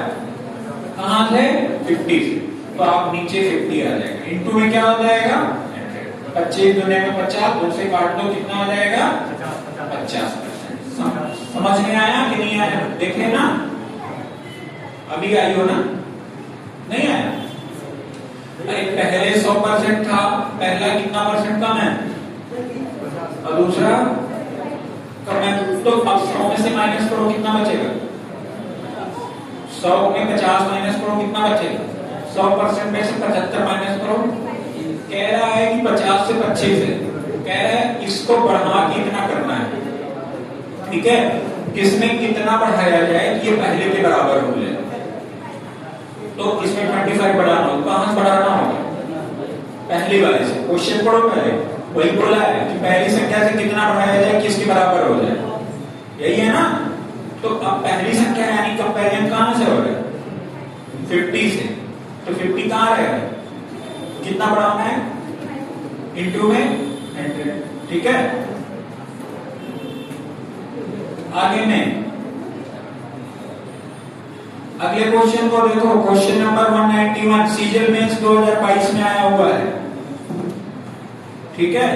कहां से? 50 से। तो आप नीचे 50 आ जाएगा। इनटू में क्या हो जाएगा? 25 दुने में 50, 2 से काट दो कितना हो जाएगा? 50%। समझ में आया कि नहीं आया? देखें ना, अभी आई हो ना? नहीं आया? अरे पहले 100% था, पहला कितना परसेंट कम है और दूसरा कम है। तो अब 100 में से माइनस करो कितना बचेगा? 100 में 50 माइनस करो कितना बचेगा? 100% में से 75 माइनस करो। कह रहा है कि 50 से 25 है। कह रहा है इसको बढ़ा के इतना करना है, ठीक है? किसमें कितना बढ़ाया जाए कि ये पहले के बराबर हो जाए? तो इसमें 25 बढ़ाना होगा। कहां से बढ़ाना होगा? पहले वाले से। क्वेश्चन पढ़ो पहले। वही बोला है कि पहली संख्या से कितना बढ़ाया जाए किसके बराबर हो जाए, यही है ना। तो अब पहली संख्या यानी कंपेरिजन कहां से हो रहा है, 50 से, तो 50 कहां रहेगा, कितना बढ़ाना है, इंटू में 100, ठीक है। आगे में अगले क्वेश्चन को देखो, क्वेश्चन नंबर 191 सीजल मेंस 2022 में आया हुआ है, ठीक है।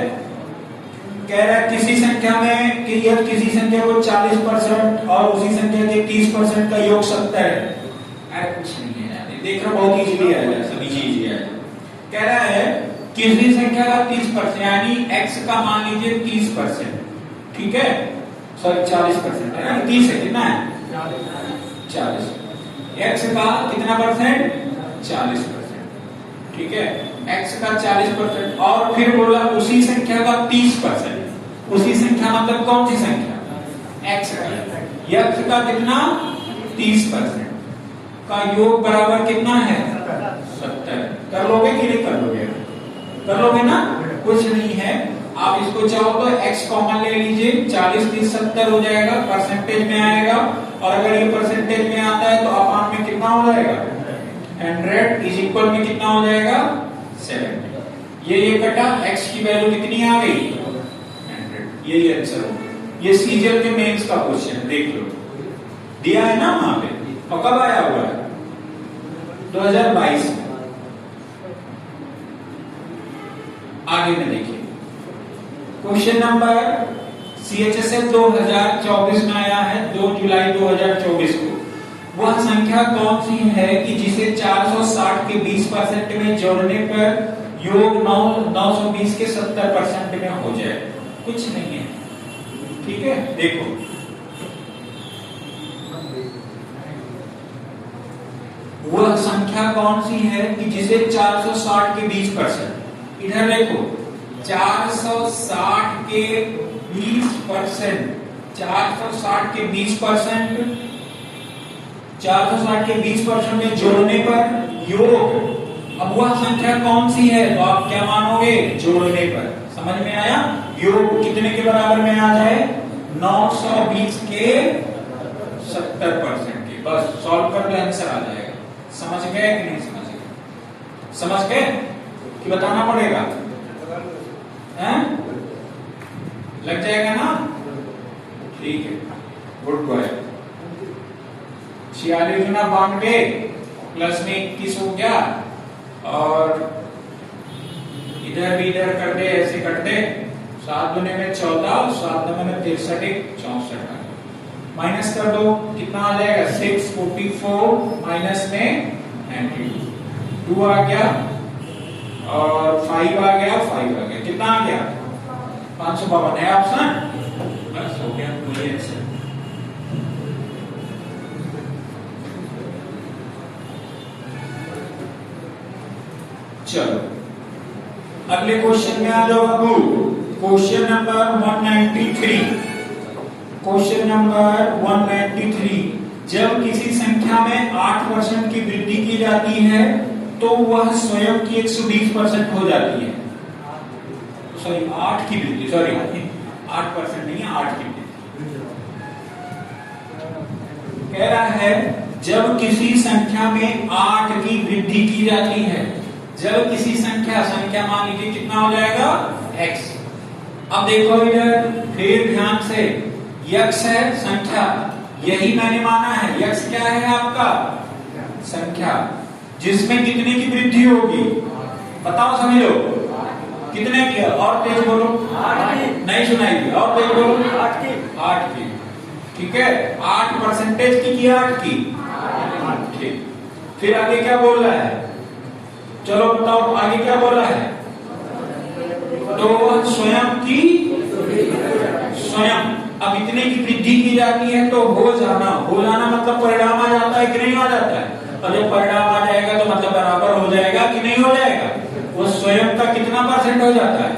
कह रहा है किसी संख्या में कि यह किसी संख्या को 40% और उसी संख्या के 30% का योग 70 है। अरे कुछ नहीं है यार, देख रहा बहुत इजीली आएगा, सभी चीज है। कह रहा है किसी संख्या का 30% यानी x का मान लीजिए 30%, ठीक है, सॉरी 40% है ना, 30 है, कितना है 40, x का कितना परसेंट 40%, ठीक है, x का 40% और फिर बोला उसी संख्या का 30%, उसी संख्या मतलब कौन सी संख्या, x का कितना 30% का योग बराबर कितना है 70। कर लोगे कि नहीं कर लोगे, कर लोगे ना, कुछ नहीं है। आप इसको चाहो तो x कॉमन ले लीजिए, 40 30 70 हो जाएगा, परसेंटेज में आएगा, और अगर ये परसेंटेज में आता है तो अपान में कितना हो जाएगा 100 इज इक्वल में कितना हो जाएगा 7। ये कटा, x की वैल्यू कितनी आ गई 100, यही आंसर हो। ये सीजल के मेंस का क्वेश्चन है, देख लो, दिया है ना वहां पे, और कब आया हुआ है 2022 में। आगे में देखिए क्वेश्चन नंबर CHSL 2024 में आया है 2 जुलाई 2024 को। वह संख्या कौन सी है कि जिसे 460 के 20% में जोड़ने पर योग 920 के 70% में हो जाए, कुछ नहीं है, ठीक है। देखो वह संख्या कौन सी है कि जिसे 460 के 20%, इधर देखो 460 के 20%, 460 के 20%, 460 के 20% में जोड़ने पर योग, अब वह संख्या कौन सी है तो आप क्या मानोगे जोड़ने पर, समझ में आया। योग कितने के बराबर में आ जाए 920 के 70% के, बस सॉल्व कर ले आंसर आ जाएगा। समझ गए कि नहीं समझ गए, समझ गए कि बताना पड़ेगा, हैं? लग जाएगा ना, ठीक है, गुड बॉय। 46 गुना 92 प्लस में 21 हो गया, और इधर भी इधर कर दे, ऐसे कर दे, 7 दुने में 14, 7 दुने में 63, 64 माइनस कर दो, कितना आ जाएगा 644 माइनस में 92, 2 आ गया और 5 आ गया, 5 आ गया, कितना आ गया 552 है ऑप्शन, बस हो गया ये आंसर। चलो अगले क्वेश्चन में आ जाओ बाबू, क्वेश्चन नंबर 193, क्वेश्चन नंबर 193, जब किसी संख्या में 8% की वृद्धि की जाती है तो वह स्वयं की 120% हो जाती है, सॉरी 8 की वृद्धि, सॉरी 8% नहीं है, 8 की वृद्धि। कह रहा है जब किसी संख्या में 8 की वृद्धि की जाती है, जब किसी संख्या मान लीजिए कितना हो जाएगा x। अब देखो इधर फिर ध्यान से, x है संख्या, यही मैंने माना है, x क्या है आपका संख्या, जिसमें कितने की वृद्धि होगी बताओ सभी लोग, कितने की, और तेज बोलो, 8 की, नहीं सुनाई दी, और तेज बोलो 8 की, 8 की, ठीक है, 8% की 8 की, ठीक। फिर आगे क्या बोल रहा है, चलो बताओ आगे क्या बोल रहा है, तो स्वयं की, स्वयं, अब इतने की वृद्धि की जाती है तो हो जाना, हो जाना मतलब परिणाम आ जाता है कि नहीं आ जाता है, और जब परिणाम आ जाएगा तो मतलब बराबर हो जाएगा कि नहीं हो जाएगा, वो स्वयं का कितना % हो जाता है?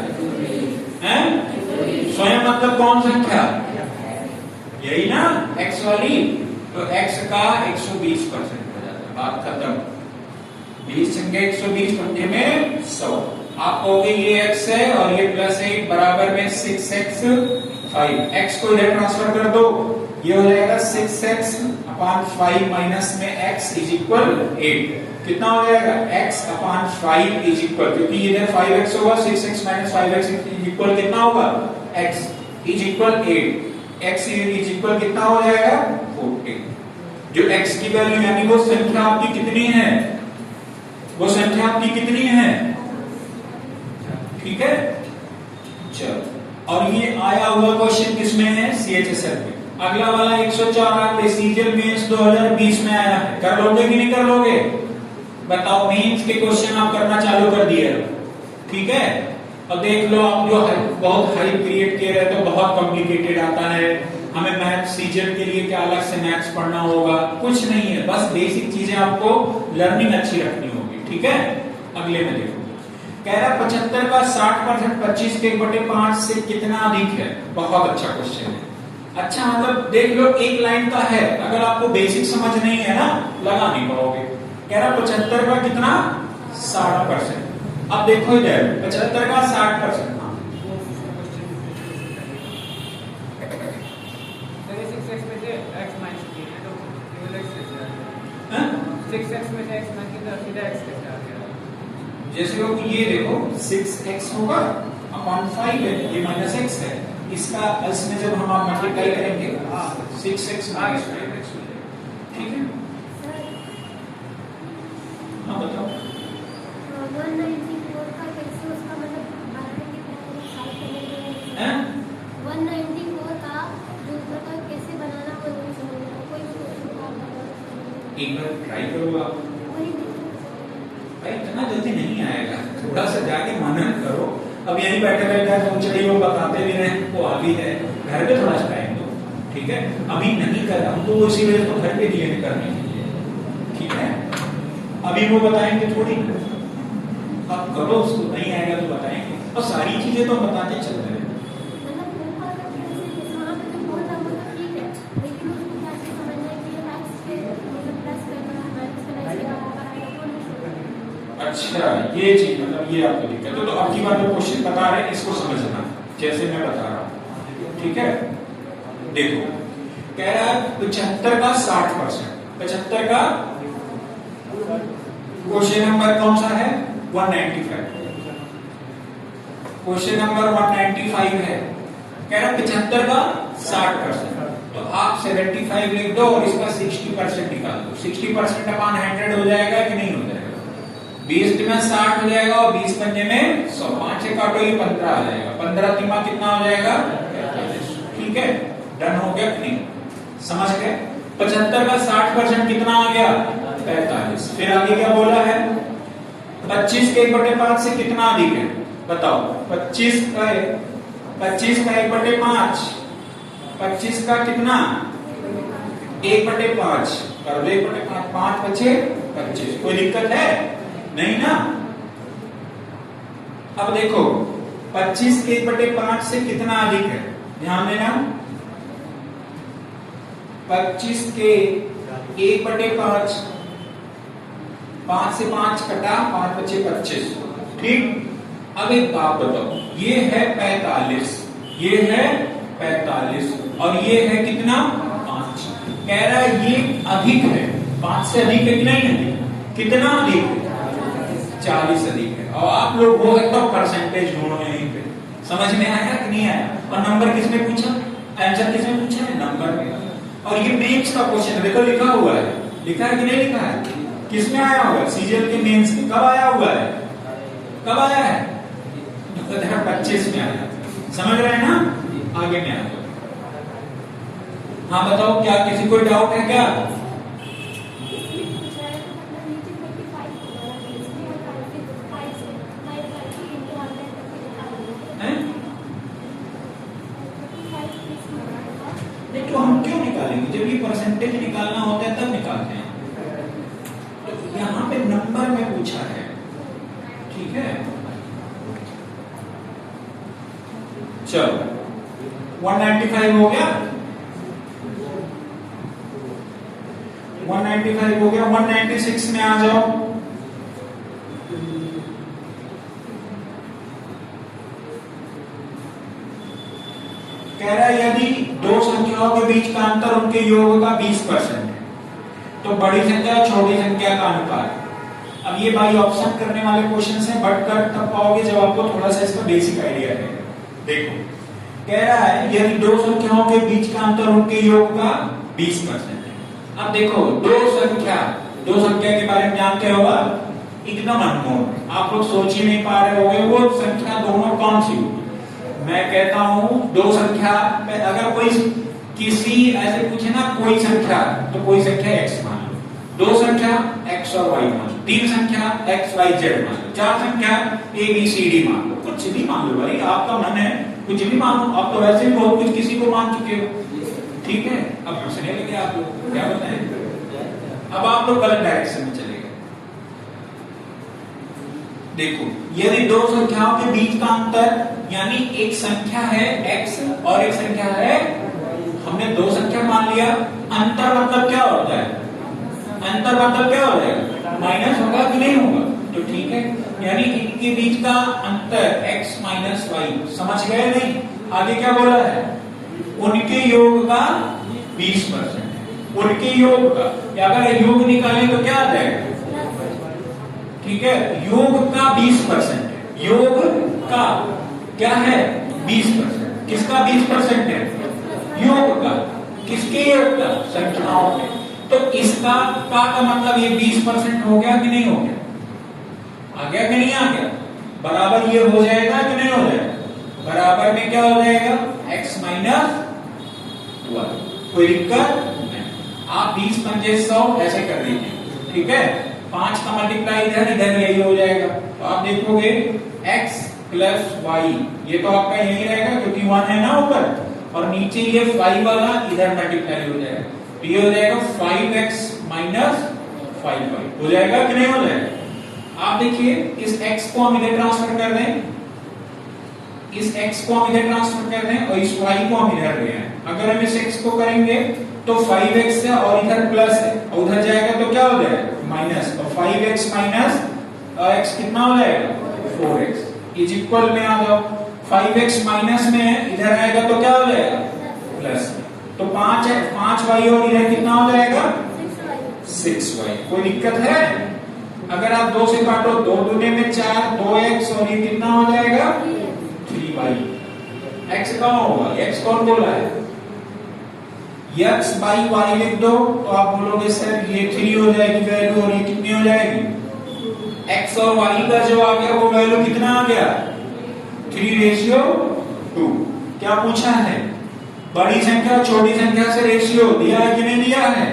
स्वयं मतलब कौन संख्या, यही ना x वाली, तो x का 120% हो जाता है, बात खत्म। 20 संख्या 120 पंजे में 100। आप कहोगे ये x है और ये प्लस 8 बराबर में 6x 5, x को इधर ट्रांसफर कर दो, ये हो जाएगा 6x अपॉन 5 माइनस में x इज इक्वल 8। कितना हो जाएगा x अपॉन 5 इज इक्वल, क्योंकि इधर 5x होगा, 6x minus 5x is equal कितना होगा, x is equal 8, x is equal कितना हो जाएगा 14। जो x की वैल्यू यानी वो संख्या आपकी कितनी है, वो संख्या आपकी कितनी है, ठीक है। चलो, और ये आया हुआ क्वेश्चन किसमें है, CHSL में। अगला वाला 104 सीजीएल मेंस 2020 में आया है, कर लोगे कि नहीं कर लोगे, बताओ। मेंस के क्वेश्चन आप करना चालू कर दिए, ठीक है। अब देख लो, आप जो बहुत हाई पीरियड के रहे तो बहुत कॉम्प्लिकेटेड आता है, हमें मैथ सीजीएल के लिए क्या अलग से मैथ्स पढ़ना होगा, कुछ नहीं है, बस बेसिक चीजें आपको लर्निंग अच्छी रखनी होगी, ठीक है। अगले में देखो, कह रहा 75 का 60% 25 के 1/5 से कितना अधिक है। बहुत अच्छा क्वेश्चन है। अच्छा, मतलब देख लो, एक लाइन का है, अगर आपको बेसिक समझ नहीं है ना, लगा नहीं पाओगे। कह रहा 75 का कितना 60%। अब देखो इधर 75 का 60%, जैसे हो ये देखो 6x होगा अपॉन 5 है, ये माइनस x है, इसका इसमें जब हम आप मल्टीप्लाई करेंगे 6x माइनस 5x, ठीक है। हाँ बताओ, 194 का कैसे उसका मतलब 194 का जो मतलब कैसे बनाना वो नहीं समझ रहा, कोई एक बार ट्राई करो आप। भाई इतना जल्दी नहीं आएगा, थोड़ा सा जाके मनन करो। अब यहीं बैठे बैठे तुम चलिए वो बताते भी रहे, वो आ भी है, घर पे थोड़ा सा टाइम दो, ठीक है। अभी नहीं कर रहा हूं तो इसी वजह से घर पे दिए करने के लिए, ठीक है। अभी वो बताएंगे थोड़ी, अब करो, उसको नहीं आएगा तो बताएंगे, और सारी चीजें तो बताते चल रहे हैं। अच्छा, ये चीज मतलब ये आपको दिक्कत है, तो अब की बार जो क्वेश्चन बता रहे हैं इसको समझना जैसे मैं बता रहा हूं, ठीक है। देखो, कह रहा है 75 का 60%, 75 का क्वेश्चन नंबर कौन सा है, 195, क्वेश्चन नंबर 195 है। कह रहा 75 का 60%, तो आप 75 लिख दो और इसका 60% निकाल दो। 60% अपॉन 100 हो जाएगा कि नहीं हो जाएगा, 20 में 60 हो जाएगा और 20 पंजे में 100, 5 से काटो ये 15 आ जाएगा, 15 तिमा कितना हो जाएगा 45, ठीक है। डन हो गया कि नहीं, समझ गए। 75 का 60% कितना आ गया 45। फिर आगे क्या बोला है, 25 के 1/5 से कितना अधिक है, बताओ। 25 का 1/5, 25 का कितना 1/5 कर दो, 1/5, 5 बचे 25, कोई दिक्कत है नहीं ना। अब देखो 25 के 1/5 से कितना अधिक है, ध्यान देना। 25 के 1/5, 5 से 5 कटा, 5 बचे 25, ठीक। अब एक बात बताओ, ये है 45, ये है 45 और ये है कितना 5। कह रहा है ये अधिक है, 5 से अधिक है कि नहीं है, कितना अधिक है 40 अधिक है। और आप लोग वो तो परसेंटेज ढूंढो यहीं पे, समझ में आया कि नहीं आया। और नंबर किसने पूछा, आंसर किसने पूछा है, नंबर में। और ये मेंस का क्वेश्चन है, देखो लिखा हुआ है, लिखा है कि नहीं लिखा है, किसमें आया हुआ है, सीजीएल के मेंस में। कब आया हुआ है, कब आया है 2025 में आया, समझ रहे हैं ना। आगे में आया, हाँ बताओ, क्या किसी को डाउट है क्या। तो हम क्यों निकालेंगे, जब ये परसेंटेज निकालना होता है तब निकालते हैं। तो यहाँ पे नंबर में पूछा है, ठीक है। चलो 195 हो गया, 195 हो गया। 196 में आ जाओ, कह रहा है यदि दो संख्याओं के बीच का अंतर उनके योग का 20% है तो बड़ी संख्या छोटी संख्या का अनुपात। अब ये बाई ऑप्शन करने वाले क्वेश्चन हैं, बट कर तब पाओगे जब आपको थोड़ा सा इसका बेसिक आइडिया है। देखो कह रहा है यदि दो संख्याओं के बीच का अंतर उनके योग का 20% है। अब देखो दो संख्या के बारे में जानते हो एकदम अनमोल, आप लोग सोच ही नहीं पा रहे होंगे वो संख्या दोनों कौन सी होगी। मैं कहता हूं दो संख्या, अगर कोई किसी ऐसे पूछे ना कोई संख्या, तो कोई संख्या x मान लो, दो संख्या x और y मान लो, तीन संख्या x y z मान लो, चार संख्या a b c d मान लो, कुछ भी मान लो भाई, आपका मन है कुछ भी मान लो। आप तो वैसे भी बहुत कुछ किसी को मान चुके हो, ठीक है। अब हंसने लगे आप लोग, क्या बताएं, अब आप लोग गलत डायरेक्शन में चले गए। देखो यदि दो संख्याओं के बीच का अंतर यानी एक संख्या है x और एक संख्या है, हमने दो संख्या मान लिया, अंतर मतलब क्या होता है, अंतर मतलब क्या हो जाएगा, माइनस होगा कि नहीं होगा, तो ठीक है। यानी इनके बीच का अंतर x माइनस वाई, समझ गए नहीं। आगे क्या बोला है, उनके योग का 20% है, उनके योग का, या अगर योग निकालें तो क्या आ जाएगा, ठीक है, योग का 20% है, योग का क्या है 20%, किसका 20% है, योग का, किसके योग का, संख्याओं के। तो इसका का मतलब ये 20% हो गया कि नहीं हो गया, आ गया कि नहीं आ गया, बराबर ये हो जाएगा कि नहीं हो जाएगा, बराबर में क्या हो जाएगा x माइनस वाई, कोई दिक्कत नहीं। आप 20 पंजे 100 ऐसे कर दीजिए, ठीक है, 5 का मल्टीप्लाई इधर इधर यही हो जाएगा, तो आप देखोगे x प्लस वाई, ये तो आपका यही रहेगा क्योंकि 1 है ना ऊपर, और नीचे ये 5 वाला इधर मल्टीप्लाई हो जाएगा, तो ये हो जाएगा 5x माइनस 5y, हो जाएगा कि नहीं हो जाएगा। आप देखिए इस x को हम इधर ट्रांसफर कर दें, इस x को हम इधर ट्रांसफर कर दें और इस y को हम इधर ले आए। अगर हम इस x को करेंगे तो 5x है और इधर प्लस है, और उधर जाएगा तो क्या हो जाएगा माइनस, और 5x माइनस x कितना हो जाएगा 4x, इज इक्वल में आ जाओ, 5x माइनस में है, इधर आएगा तो क्या हो जाएगा प्लस, तो 5 है, 5y और इधर कितना हो जाएगा 6y, कोई दिक्कत है। अगर आप 2 से काटो, 2 दूने में 4, 2x और ये कितना हो जाएगा 3y, x कौन होगा, x कौन बोला है, x बाई y लिख दो तो आप बोलोगे सर ये 3 हो जाएगी वैल्यू, और ये कितनी हो जाएगी, x और y का जो आ गया वो वैल्यू कितना आ गया 3:2। क्या पूछा है, बड़ी संख्या छोटी संख्या से रेशियो दिया है कि नहीं दिया है,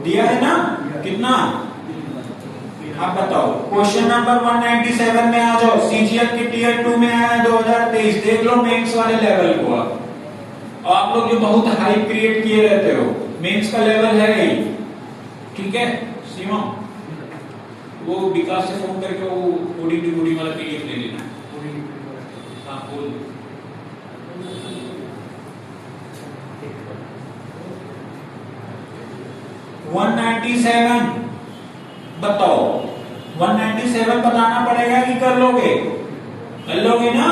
दिया है ना, कितना, आप बताओ। क्वेश्चन नंबर 197 में आ जाओ, सीजीएल की टीयर 2 में आया है 2023, देख लो मेंस वाले लेवल को। आप लोग जो बहुत हाई क्रिएट किए रहते हो, मेंस का लेवल है यही, ठीक है। सीमा वो विकास से फोन करके वो ओडी वाला पीडीएफ ले लेना, हाँ बोल 197 बताओ, 197 बताना पड़ेगा कि कर लोगे, कर लोगे ना,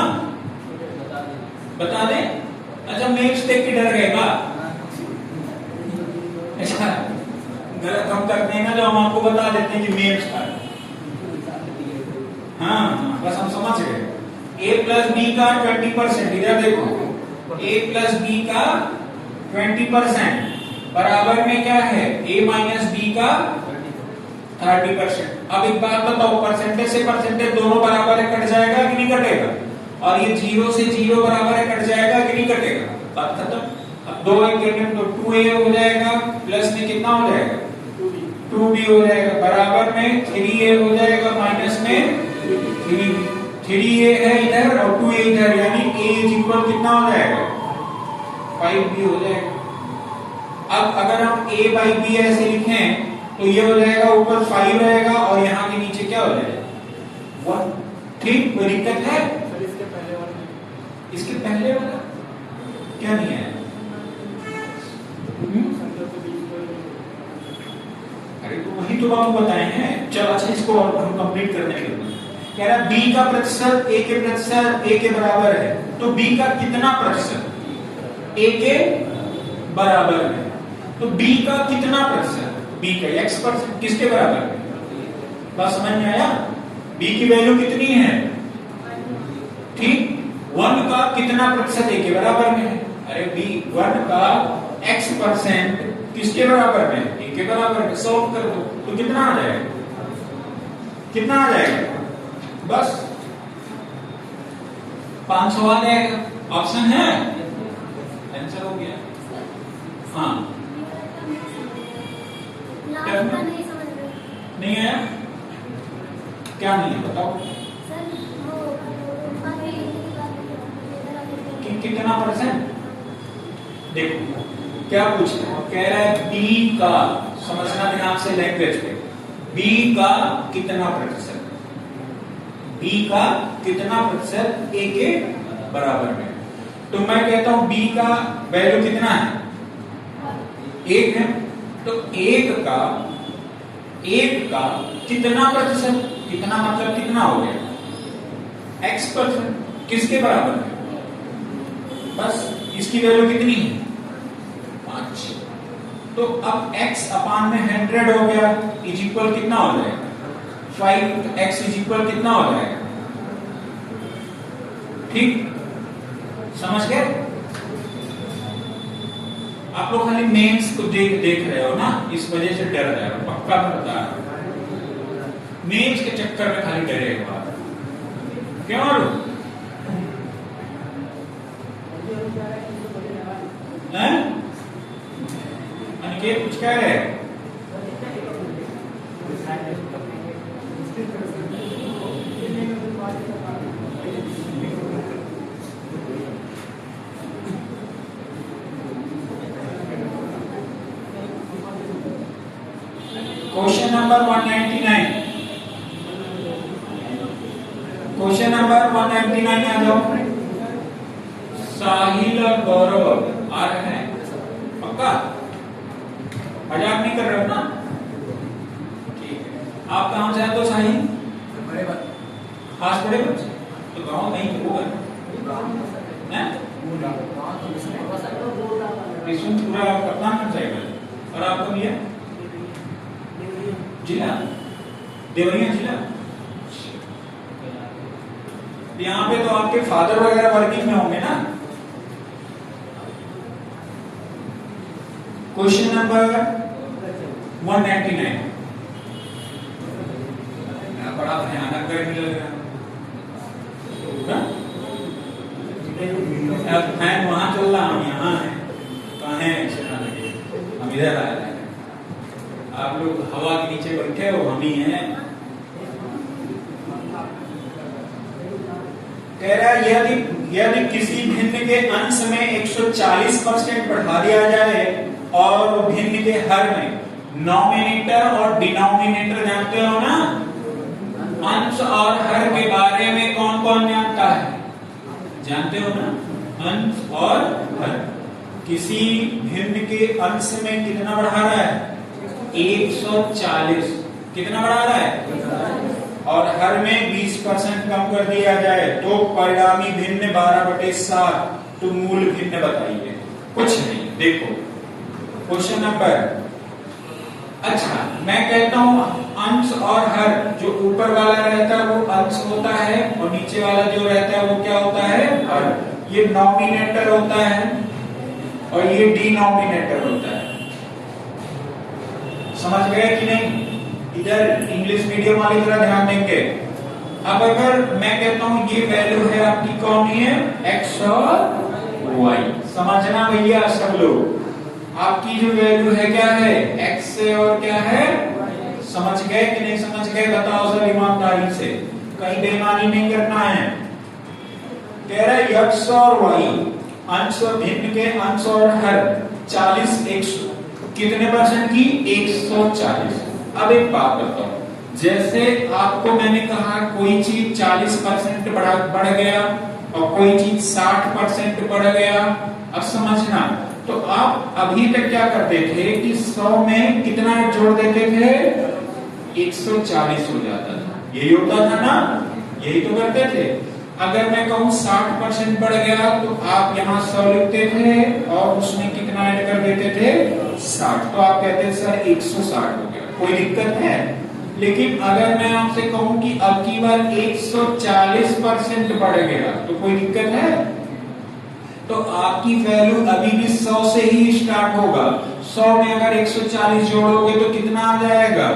बता दे। अच्छा मेंस देख के डर गए का, अच्छा गलत हम करते हैं ना, जो हम आपको बता देते हैं कि मेंस का, हाँ बस हम समझ गए। a प्लस बी का 20%, इधर देखो a प्लस बी का 20% बराबर में क्या है a माइनस बी का 30%। अब एक बात बताओ, परसेंटेज से परसेंटेज दोनों बराबर है, कट जाएगा कि नहीं कटेगा, और ये 0 से 0 बराबर है, कट जाएगा कि नहीं कटेगा, बात खत्म। अब 2 एक कटेंगे तो 2a हो जाएगा, प्लस में कितना हो जाएगा 2b हो जाएगा, बराबर में 3a हो जाएगा, माइनस में 3a है इधर और 2a इधर, यानी a इज इक्वल कितना हो जाएगा 5b हो जाएगा। अब अगर हम a बाई b ऐसे लिखें तो ये हो जाएगा, ऊपर 5 रहेगा और यहाँ के नीचे क्या हो जाएगा 1, ठीक, कोई दिक्कत है। इसके पहले वाला क्या नहीं है, अरे तो वही तो बात बताए हैं। चलो अच्छा इसको और हम कंप्लीट करने लगे। कह रहा b का प्रतिशत a के प्रतिशत a के बराबर है, तो b का कितना प्रतिशत, ए के बराबर में। तो बी का कितना प्रतिशत, बी का x% किसके बराबर है? बात समझ में आया? बी की वैल्यू कितनी है? ठीक, 1 का कितना प्रतिशत ए के बराबर में है? अरे बी 1 का x% किसके बराबर में? ए के बराबर में। सॉल्व कर दो तो कितना आ जाएगा? कितना आ जाएगा? बस 500 आ जाएगा। ऑप्शन है, आंसर हो गया। हाँ, नहीं आया? क्या नहीं है बताओ? कितना %? देखो क्या पूछ रहा है, कह रहा है बी का, समझना ध्यान से लैंग्वेज पे, बी का कितना प्रतिशत, बी का कितना प्रतिशत ए के बराबर में। तो मैं कहता हूं बी का वैल्यू कितना है? 1 है। तो 1 का कितना प्रतिशत, कितना मतलब कितना हो गया? x% किसके बराबर है? बस इसकी वैल्यू कितनी है? 5। तो अब x/100 हो गया, इज इक्वल कितना हो जाएगा? 5। x इज इक्वल कितना हो जाएगा? ठीक, समझ गए? आप लोग खाली मेंस को देख रहे हो ना, इस वजह से डर रहे हो। पक्का मैं बता रहा हूं, मेंस के चक्कर में खाली डरे हो आप। क्यों? अनिकेत कुछ कह रहे हैं? क्वेश्चन नंबर 199, क्वेश्चन नंबर 199 आ जाओ। साहिल और गौरव आ रहे हैं? पक्का? मजाक नहीं कर रहे हो ना? ठीक है। आप कहां से आए? तो साहिल खास बड़े बच्चे, तो गांव नहीं होगा ना? इसमें पूरा कप्तान जाएगा। और आपको भैया जिला देवरिया जिला। यहाँ पे तो आपके फादर वगैरह वर्किंग में होंगे ना? क्वेश्चन नंबर 199, बड़ा भयानक गर्मी लग रहा है। फैन वहां चल रहा, हम यहाँ है, कहाँ है? हम इधर आए हैं। आप लोग हवा के नीचे बैठे हो, हम ही हैं। कह रहा है यदि किसी भिन्न के अंश में 140% बढ़ा दिया जाए और भिन्न के हर में, नॉमिनेटर और डिनोमिनेटर जानते हो ना? अंश और हर के बारे में कौन कौन जानता है? जानते हो ना? अंश और हर। किसी भिन्न के अंश में कितना बढ़ा रहा है? 140। कितना बढ़ा रहा है? और हर में 20% कम कर दिया जाए तो परिणामी भिन्न 12/7। तो मूल भिन्न बताइए। कुछ नहीं, देखो क्वेश्चन नंबर, अच्छा मैं कहता हूं अंश और हर, जो ऊपर वाला रहता है वो अंश होता है और नीचे वाला जो रहता है वो क्या होता है? हर। ये नॉमिनेटर होता है और ये डिनोमिनेटर होता है। समझ गए कि नहीं? इधर इंग्लिश मीडियम वाली तरह ध्यान देंगे। अब अगर मैं कहता हूं ये वैल्यू है आपकी, कौन है? x और y। समझना भैया सब लोग, आपकी जो वैल्यू है क्या है? x से और क्या है? समझ गए कि नहीं समझ गए? बताओ सर ईमानदारी से, कहीं बेईमानी नहीं करना है। कह रहा है x और y, अंश और भिन्न के अंश और हर 40 100 कितने % की? 140। अब एक बात बताओ, जैसे आपको मैंने कहा कोई चीज 40% बढ़ गया और कोई चीज 60% बढ़ गया। अब समझना, तो आप अभी तक क्या करते थे कि 100 में कितना जोड़ देते थे? 140 हो जाता था। यही होता था ना? यही तो करते थे। अगर मैं कहूँ 60% बढ़ गया तो आप यहाँ 100 लिखते थे और उसमें कितना ऐड कर देते थे 60, तो आप कहते सर 160 हो गया, कोई दिक्कत है। लेकिन अगर मैं आपसे कहूँ कि अब की बार 140% बढ़ गया तो कोई दिक्कत है, तो आपकी वैल्यू अभी भी 100 से ही स्टार्ट होगा। 100 में अगर 140 जोड़ोगे तो कितना आ जाएगा,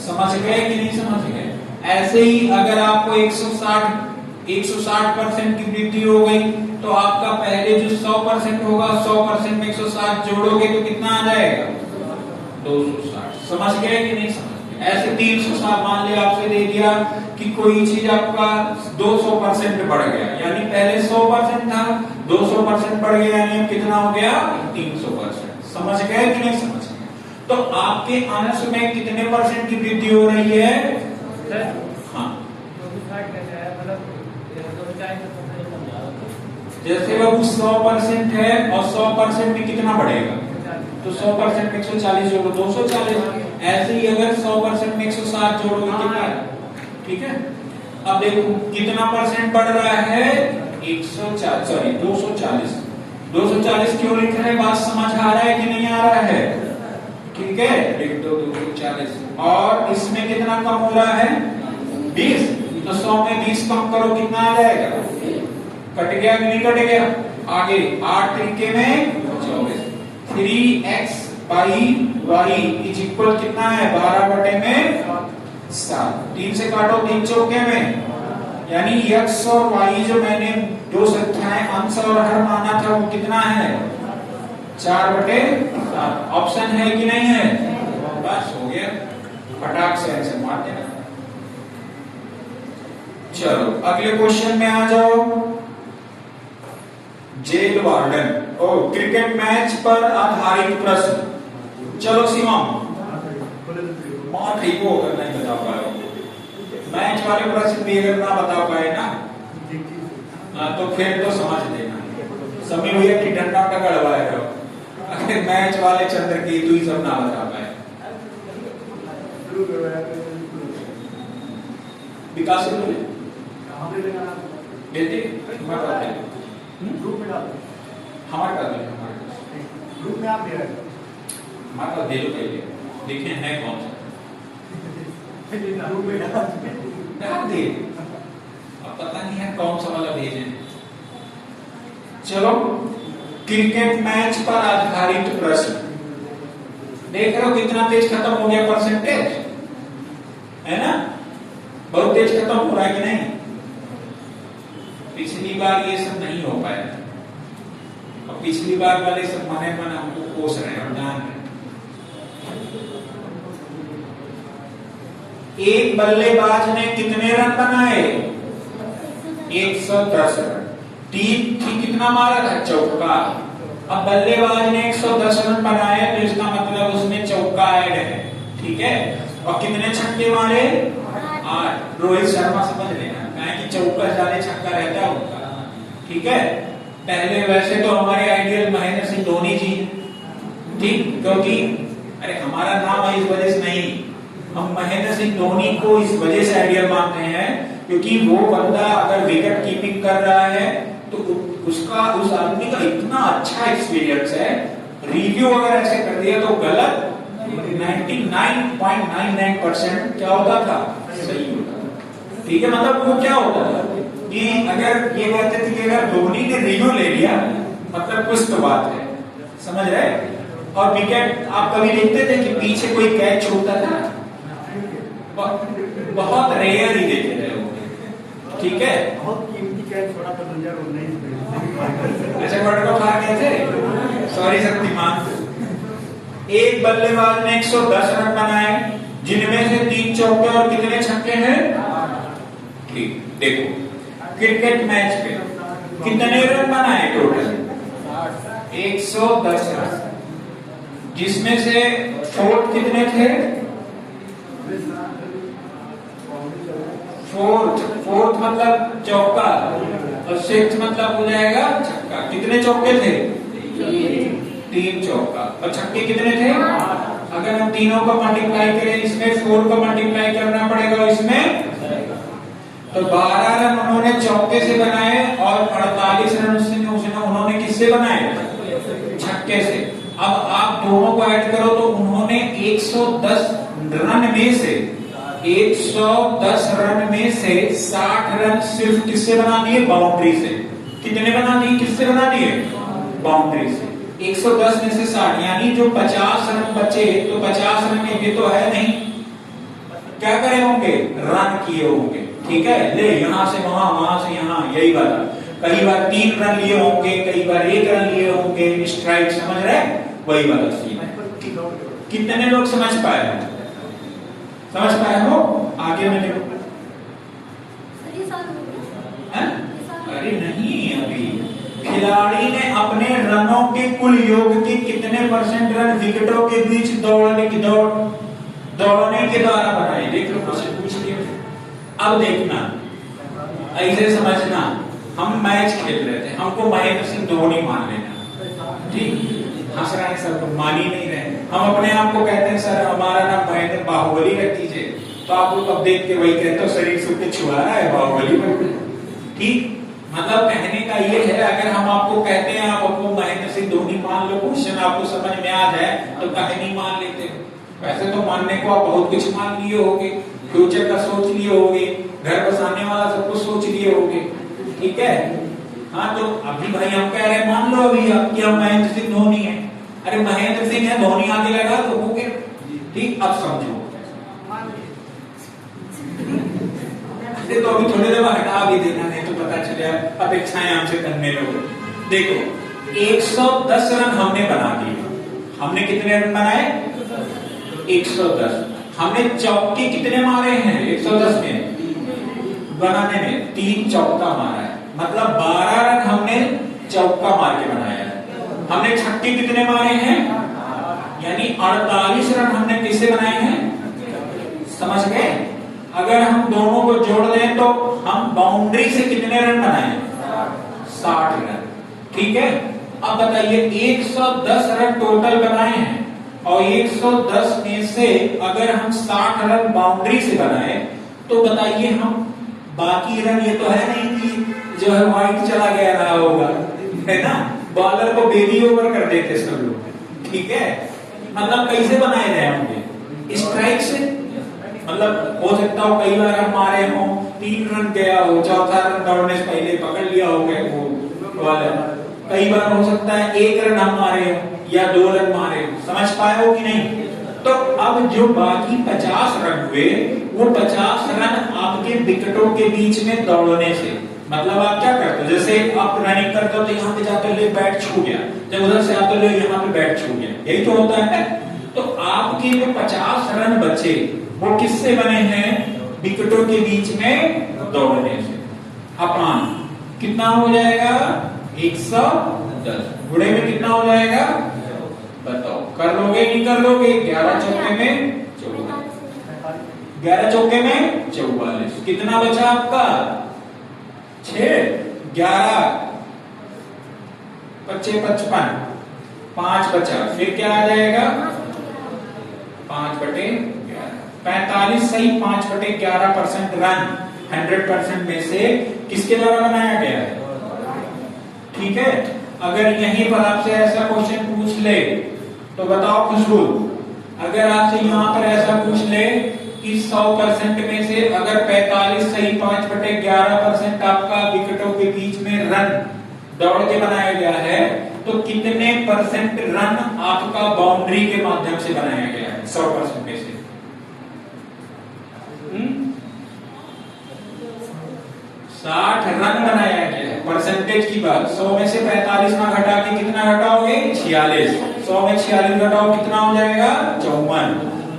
समझ गए कि नहीं समझ गए। ऐसे ही अगर आपको 160% की वृद्धि हो गई तो आपका पहले जो 100% होगा 100% में 160 जोड़ोगे तो कितना आ जाएगा 260, समझ गए कि नहीं समझ गए। ऐसे 360 मान लिया आपसे दे दिया कि कोई चीज आपका 200% बढ़ गया, यानी पहले 100% था 200% बढ़ गया, यानी कितना हो गया 300%, समझ गए कि नहीं समझ गए। तो आपके अंश में कितने परसेंट की वृद्धि हो रही है, हाँ जैसे वो 100% है और 100% में कितना बढ़ेगा, तो 100% में 140 जोड़ो 240, ऐसे ही अगर 100% में 160 जोड़ोगे कितना, ठीक है। अब देखो कितना परसेंट बढ़ रहा है 240 क्यों लिख रहे हैं, बात समझ आ रहा है कि नहीं आ रहा है, ठीक है लिख दो 240। और इसमें कितना कम हो रहा है 20, तो 100 में 20 कम करो कितना आ जाएगा, कट गया कि नहीं कट गया। आगे 8 तरीके में 24, 3x by y is equal कितना है 12 बटे में 7, 3 से काटो 3 चौके में, यानी x और y जो मैंने दो संख्याएं अंश और हर माना था वो कितना है 4 बटे 7। ऑप्शन है कि नहीं है, बस हो गया, फटाक से आंसर मार देना। चलो अगले क्वेश्चन में आ जाओ। जेल वार्डन और क्रिकेट मैच पर आधारित प्रश्न। चलो सीमा ठीक हो अगर नहीं बता पाए, मैच वाले प्रश्न भी अगर ना बता पाए ना तो फिर तो समझ लेना समी भैया की डंडा का गड़वाए रहो, अगर मैच वाले चंद्र की तू ही सब ना बता पाए। विकास देते ग्रुप में डाल हमारे पास ग्रुप में आप दे रहे हमारे पास दे लो पहले देखें है कौन सा ग्रुप में डाल दे, अब पता नहीं है कौन सा वाला भेजे। चलो क्रिकेट मैच पर आधारित प्रश्न, देख रहे हो कितना तेज खत्म हो गया परसेंटेज, है ना, बहुत तेज खत्म हो रहा है कि नहीं। पिछली बार ये सब नहीं हो पाया और पिछली बार वाले सब मने मन हमको कोस रहे हैं, जान रहे। एक बल्लेबाज ने कितने रन बनाए 110 रन, टीम की कितना मारा था चौका। अब बल्लेबाज ने 110 रन बनाए तो इसका मतलब उसमें चौका ऐड है, ठीक है। और कितने छक्के मारे 8। रोहित शर्मा समझ लेना कि चौका ज्यादा छक्का रहता है उनका, ठीक है। पहले वैसे तो हमारे आइडियल महेंद्र सिंह धोनी जी, ठीक, क्योंकि अरे हमारा नाम है इस वजह से नहीं, हम महेंद्र सिंह धोनी को इस वजह से आइडियल मानते हैं क्योंकि वो बंदा अगर विकेट कीपिंग कर रहा है तो उसका उस आदमी का इतना अच्छा एक्सपीरियंस है, रिव्यू अगर ऐसे कर दिया तो गलत 99.99% क्या होता था सही होता था, ठीक है। मतलब वो क्या होता था कि अगर ये कहते थे कि अगर धोनी ने रिव्यू ले लिया मतलब कुछ तो बात है, समझ रहे। और विकेट आप कभी देखते थे कि पीछे कोई कैच छूटता था, बहुत रेयर ही देखे थे लोग, ठीक है। बहुत कीमती कैच छोड़ा था 2019 में। अच्छा वर्ल्ड कप हार गए थे, सॉरी शक्तिमान। एक बल्लेबाज ने 110 रन बनाए जिनमें से 3 चौके और कितने छक्के हैं, ठीक। देखो क्रिकेट मैच पे कितने रन बनाए टोटल 110 रन, जिसमें से फोर्थ कितने थे, फोर्थ मतलब चौका और सिक्स मतलब हो जाएगा छक्का। कितने चौके थे 3 चौका और छक्के कितने थे। अगर हम तीनों को मल्टीप्लाई करें इसमें 4 को मल्टीप्लाई करना पड़ेगा इसमें, तो 12 12 रन उन्होंने चौके से बनाए और 48 रन उन्होंने किससे बनाए? छक्के से। अब आप दोनों को ऐड करो तो उन्होंने 110 रन में से 60 रन सिर्फ किससे बना दिए? बाउंड्री से। कितने बना दिए? किससे बना दिए? बाउंड्री से। 110 में से 60 यानी जो 50 रन बचे, तो 50 रन में ये तो है नहीं, क्या करे होंगे? रन किए होंगे। ठीक है, ले यहां से वहां, वहां से यहां, यही वाला। कई बार 3 रन लिए होंगे, कई बार 1 रन लिए होंगे, स्ट्राइक, समझ रहे? वही वाला सीन। कितने लोग समझ पाए हो? आगे में देखो। अरे नहीं, अभी खिलाड़ी ने अपने रनों के कुल योग के कितने % रन विकेटों के बीच दौड़ने के द्वारा बनाए? देख लो, क्वेश्चन पूछ लिया। अब देखना, ऐसे समझना, हम मैच खेल रहे थे, हमको महेंद्र सिंह धोनी मान लेना, ठीक? हंस रहे हैं सर, तो मान ही नहीं रहे। हम अपने आप को कहते हैं सर हमारा नाम महेंद्र बाहुबली रख दीजिए, तो आप लोग अब देख के वही कहते हो शरीर से उठ छुआ रहा है बाहुबली पर। ठीक, मतलब कहने का ये है, अगर हम आपको कहते हैं आप आपको महेंद्र सिंह धोनी मान लो, क्वेश्चन आपको समझ में आ जाए तो कहे नहीं मान लेते? वैसे तो मानने को आप बहुत कुछ मान लिए होगे, फ्यूचर का सोच लिए होगे, घर बसाने वाला सब कुछ सोच लिए होगे, ठीक है? हाँ, तो अभी भाई हम कह रहे हैं मान लो अभी आपकी हम महेंद्र सिंह धोनी है। अरे महेंद्र सिंह है, धोनी आगे लगा तो हो गया। ठीक, अब समझो। तो अभी थोड़ी देर हटा भी देना, नहीं तो पता चले अपेक्षाएं हमसे करने लोग। देखो 110 रन हमने बना दिए। हमने कितने रन बनाए? 110। हमने चौके कितने मारे हैं 110 में? बनाने में 3 चौका मारा है, मतलब 12 रन हमने चौका मार के बनाया है। हमने छक्के कितने मारे हैं? यानी 48 रन हमने किससे बनाए हैं? समझ गए? अगर हम दोनों को जोड़ दें तो हम बाउंड्री से कितने रन बनाए? 60 रन। ठीक है, अब बताइए 110 रन टोटल बनाए हैं और 110 में से अगर हम 60 रन बाउंड्री से बनाए तो बताइए हम बाकी रन, ये तो है नहीं कि जो है वाइड चला गया रहा होगा, है ना? बॉलर को बेबी ओवर कर देते सब लोग। ठीक है, मतलब कैसे बनाए रहे होंगे? स्ट्राइक से। मतलब हो सकता हो कई बार हम मारे हो, 3 रन गया हो, चौथा रन दौड़ने से पहले पकड़ लिया हो गए वो वाला। कई बार हो सकता है 1 रन हम मारे हो या 2 रन मारे हो। समझ पाए हो कि नहीं? तो अब जो बाकी 50 रन हुए, वो 50 रन आपके विकेटों के बीच में दौड़ने से। मतलब आप क्या करते हो, जैसे आप रनिंग करते हो तो यहाँ पे जाते हो बैट छू गया, जब उधर से आते हो यहाँ पे बैट छू गया, यही तो होता है। तो आपके जो 50 रन बचे वो किससे बने हैं? विकेटों के बीच में दौड़ने से। अपान कितना हो जाएगा? 110। गुणे में कितना हो जाएगा? बताओ, कर लोगे नहीं कर लोगे? 11 चौके में 44। 11 चौके में 44। कितना बचा आपका? 6, 11, 25, 55, 5 बचा। फिर क्या आ जाएगा? 5/11। 45 सही 5/11% रन 100% में से किसके द्वारा बनाया गया है? ठीक है, अगर यहीं पर आपसे ऐसा क्वेश्चन पूछ ले तो बताओ खुशबू, अगर आपसे यहाँ पर ऐसा पूछ ले कि 100% में से अगर 45 सही 5/11% आपका विकेटों के बीच में रन दौड़ के बनाया गया है, तो कितने % रन आपका बाउंड्री के माध्यम से बनाया गया है 100% में से? 60 रन बनाया गया है। परसेंटेज की बात, 100 में से 45 ना घटा के कितना घटाओगे? 46। 100 में 46 घटाओ कितना हो जाएगा? 54।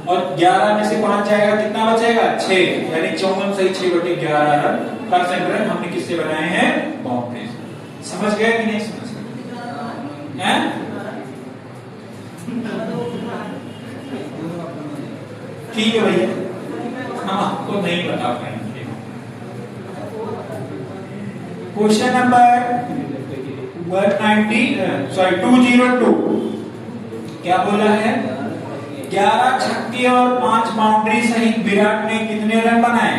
और 11 में से 5 जाएगा, कितना बचेगा? 6। यानी 54 सही 6/11 रन % रन हमने किससे बनाए हैं? बाउंड्री से। समझ गए कि नहीं समझ गए? ठीक है भैया, हम आपको नहीं बता पाएंगे। क्वेश्चन नंबर 202 क्या बोला है? 11 छक्के और 5 बाउंड्री सहित विराट ने कितने रन बनाए?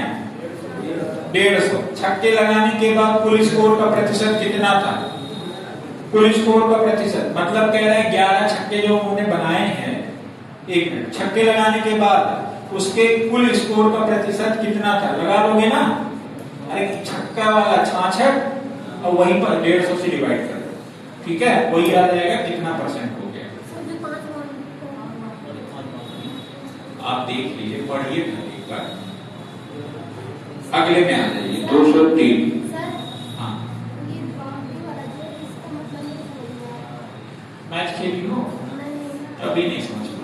150 छक्के लगाने के बाद कुल स्कोर का प्रतिशत कितना था? कुल स्कोर का प्रतिशत मतलब कह रहे हैं 11 छक्के जो उन्होंने बनाए हैं, 1 मिनट, छक्के लगाने के बाद उसके कुल स्कोर का प्रतिशत कितना था? लगा लोगे ना? अरे छक्का वाला 66 और वहीं पर 150 से डिवाइड कर दो, ठीक है, वही आ जाएगा कितना परसेंट हो गया। आप देख लीजिए, पढ़िए एक बार, अगले में आ जाइए 203। हाँ मैच खेली हो अभी नहीं समझ पाए।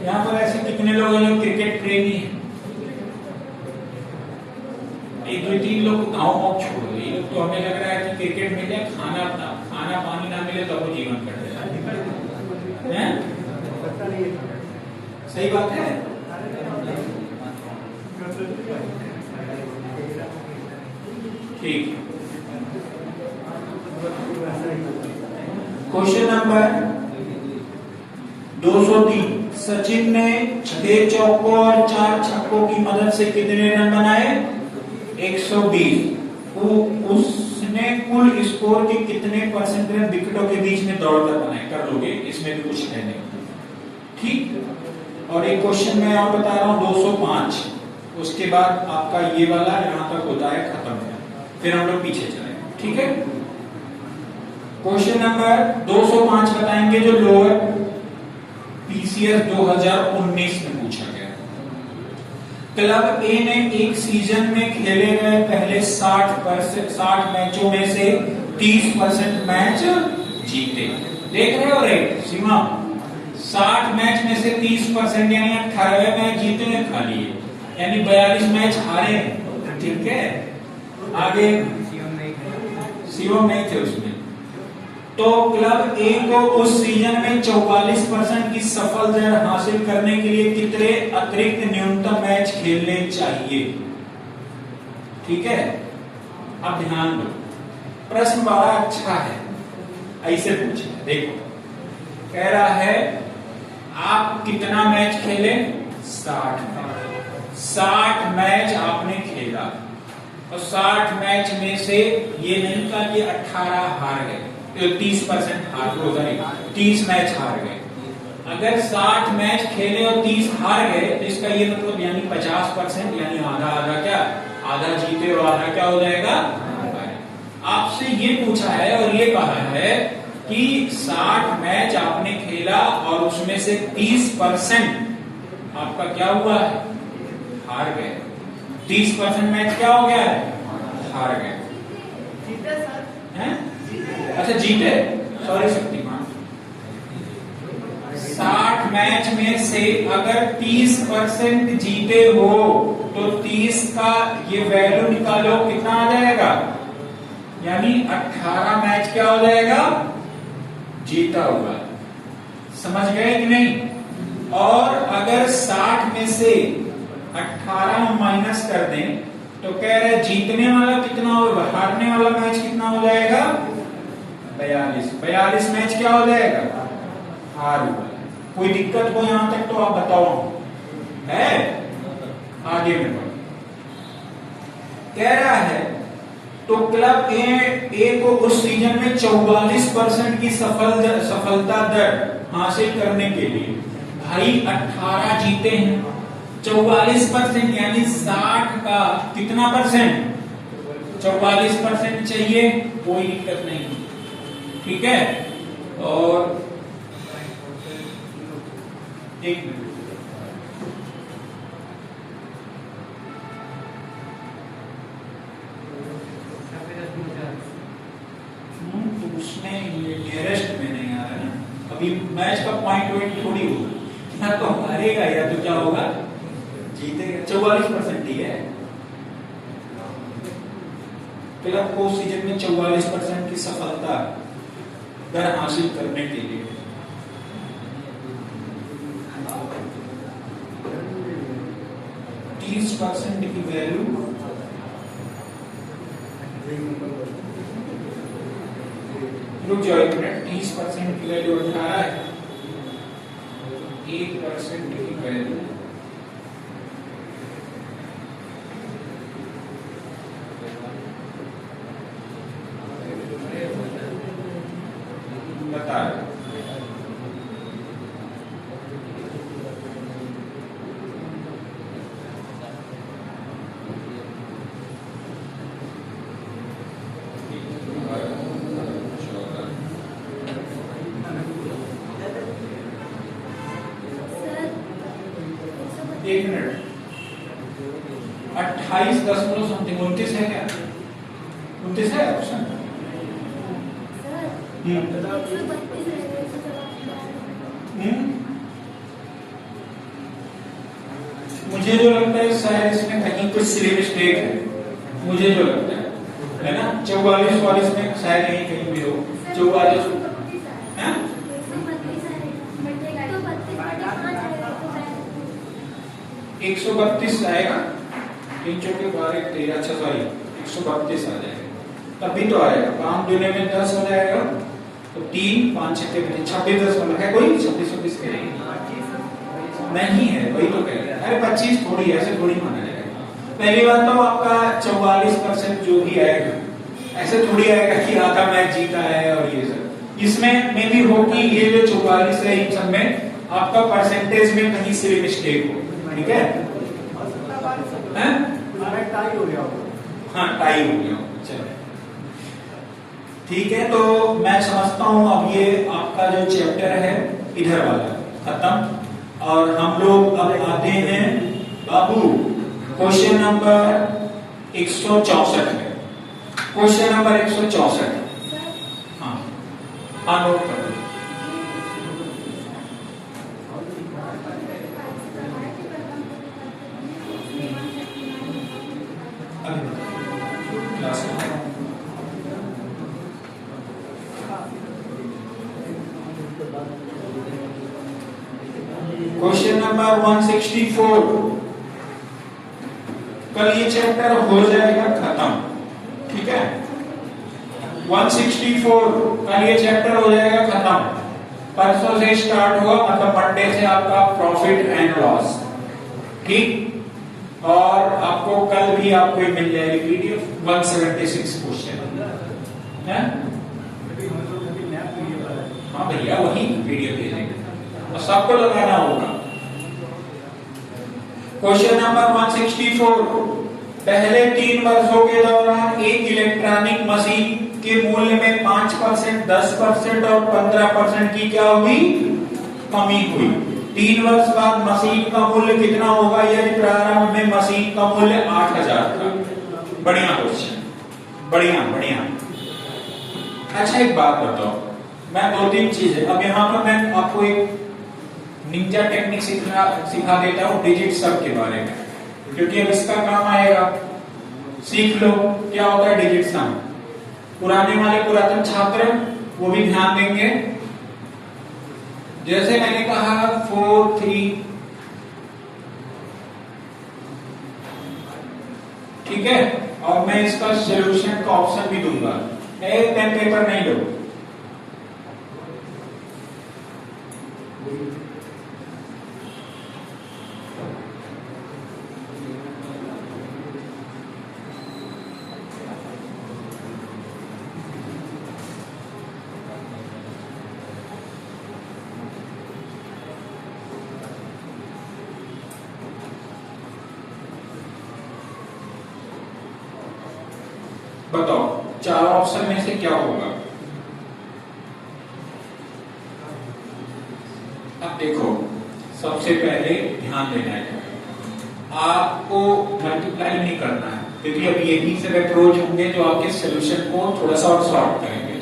यहाँ पर ऐसे कितने लोग हैं जो क्रिकेट प्रेमी हैं? 1-2-3 लोग गाँव वाँव छोड़ दो, ये लोग तो हमें लग रहा है कि क्रिकेट मिले, खाना पानी ना मिले तो वो जीवन कट जाए। सही बात है। ठीक, क्वेश्चन नंबर 203। सचिन ने 6 चौकों और 4 छक्कों की मदद से कितने रन बनाए? 120। उसने कुल स्कोर के कितने परसेंट रन विकेटों के बीच में दौड़कर बनाए? कर लोगे, इसमें भी कुछ है नहीं, ठीक। और एक क्वेश्चन मैं और बता रहा हूं 205, उसके बाद आपका ये वाला यहां तक होता है खत्म है, फिर हम लोग पीछे चलेंगे, ठीक है। क्वेश्चन नंबर 205 बताएंगे जो लोअर पीसीएस 2019 में पूछा गया। क्लब ए ने एक सीजन में खेले गए पहले 60 मैचों में से 30% मैच जीते। देख रहे हो रेट सीमा? 60 मैच में से 30% यानी 18 मैच जीते हैं खाली, यानी 42 मैच हारे, ठीक है। आगे सीओम नहीं थे उसमें। तो क्लब ए को उस सीजन में 44% की सफल दर हासिल करने के लिए कितने अतिरिक्त न्यूनतम मैच खेलने चाहिए? ठीक है, अब ध्यान दो, प्रश्न बड़ा अच्छा है, ऐसे पूछे, देखो कह रहा है आप कितना मैच खेले? 60 मैच आपने खेला और 60 मैच में से ये नहीं कहा कि 18 हार गए, 30% हार गए, 30 मैच हार गए। अगर 60 मैच खेले और 30 हार गए तो इसका ये मतलब यानी 50%, यानी आधा आधा, क्या आधा जीते और आधा क्या हो जाएगा? आपसे ये पूछा है और ये कहा है कि 60 मैच आपने खेला और उसमें से 30% आपका क्या हुआ है? हार गए। 30% मैच क्या हो गया है? हार गए। जीते सर हैं? अच्छा जीते, सॉरी शक्तिमान। 60 मैच में से अगर 30% जीते हो तो 30 का ये वैल्यू निकालो, कितना आ जाएगा? यानी 18 मैच क्या हो जाएगा? जीता हुआ। समझ गए कि नहीं? और अगर 60 में से 18 माइनस कर दें तो कह रहे जीतने वाला कितना होगा, हारने वाला मैच कितना हो जाएगा? 42 मैच क्या हो जाएगा? हार हुआ। कोई दिक्कत हो यहां तक तो आप बताओ है? आगे में बढ़ो। कह रहा है तो क्लब ए को उस सीजन में 44% की सफलता दर हासिल करने के लिए भाई 18 जीते हैं, 44% यानी 60 का कितना परसेंट? 44% चाहिए, कोई दिक्कत नहीं, ठीक है। और एक मिनट, तो उसमें नियरेस्ट में नहीं आ रहा ना, अभी मैच का पॉइंट वेट थोड़ी होगा, या तो हारेगा या तो क्या होगा? जीतेगा। 44% ही है क्लब को सीजन में 44% की सफलता दर हासिल करने के लिए 30% की वैल्यू रुक जाओ एक मिनट, 30% की वैल्यू 18 है, 1% की वैल्यू एक मिनट, 28 दशमलव समथिंग 29 है क्या? 29 है ऑप्शन? मुझे जो लगता है शायद इसमें कहीं कुछ सिली मिस्टेक है, मुझे जो लगता है ना, 44 में शायद यहीं कहीं भी हो 44। 132 आएगा, 3 चौके 12 13, अच्छा सॉरी 132 आ जाएगा, तभी तो आएगा। काम दुनिया में 10 हो जाएगा तो 3 5 6 26 दशमलव है, कोई 26 के नहीं है, वही तो कह रहे हैं। अरे 25 थोड़ी ऐसे थोड़ी माना जाएगा। पहली बात तो आपका 44% जो भी आएगा ऐसे थोड़ी आएगा कि आधा मैच जीता है और ये सब, इसमें में भी हो कि ये जो 44 है इन सब में आपका परसेंटेज में कहीं से मिस्टेक हो, ठीक है? टाई हो गया, हाँ टाई हो गया, चलो ठीक है। तो मैं समझता हूं अब ये आपका जो चैप्टर है इधर वाला खत्म, और हम लोग अब आते हैं बाबू क्वेश्चन नंबर 164 है, क्वेश्चन नंबर 164। हाँ हाँ नोट कर लो। क्वेश्चन नंबर 164, कल ये चैप्टर हो जाएगा खत्म, ठीक है? 164 कल ये चैप्टर हो जाएगा खत्म, परसों से स्टार्ट हुआ, मतलब मंडे से आपका प्रॉफिट एंड लॉस, ठीक? और आपको कल भी आपको मिल जाएगी पीडीएफ 176 क्वेश्चन है। हाँ भैया वही पीडीएफ भेजेंगे और सबको लगाना होगा। क्वेश्चन नंबर 164, पहले 3 वर्षों के दौरान एक इलेक्ट्रॉनिक मशीन के मूल्य में 5%, 10% और 15% की क्या हुई? कमी हुई। 3 वर्ष बाद मशीन का मूल्य कितना होगा? यदि प्रारंभ में मशीन का मूल्य 8000 था। बढ़िया क्वेश्चन, बढ़िया बढ़िया। अच्छा एक बात बताओ, मैं 2-3 चीजें अब यहाँ पर मैं आपको एक निंजा टेक्निक सिखा देता हूँ डिजिट सब के बारे में, क्योंकि अब इसका काम आएगा। सीख लो क्या होता है डिजिट सम। पुराने वाले पुरातन छात्र वो भी ध्यान देंगे। जैसे मैंने कहा 4 3, ठीक है, और मैं इसका सॉल्यूशन का ऑप्शन भी दूंगा। एक पेन पेपर नहीं लो, बताओ 4 ऑप्शन में से क्या होगा? अब देखो, सबसे पहले ध्यान देना है, आपको मल्टीप्लाई नहीं करना है, क्योंकि अब यही से अप्रोच होंगे तो आपके सॉल्यूशन को थोड़ा सा और सॉर्ट करेंगे।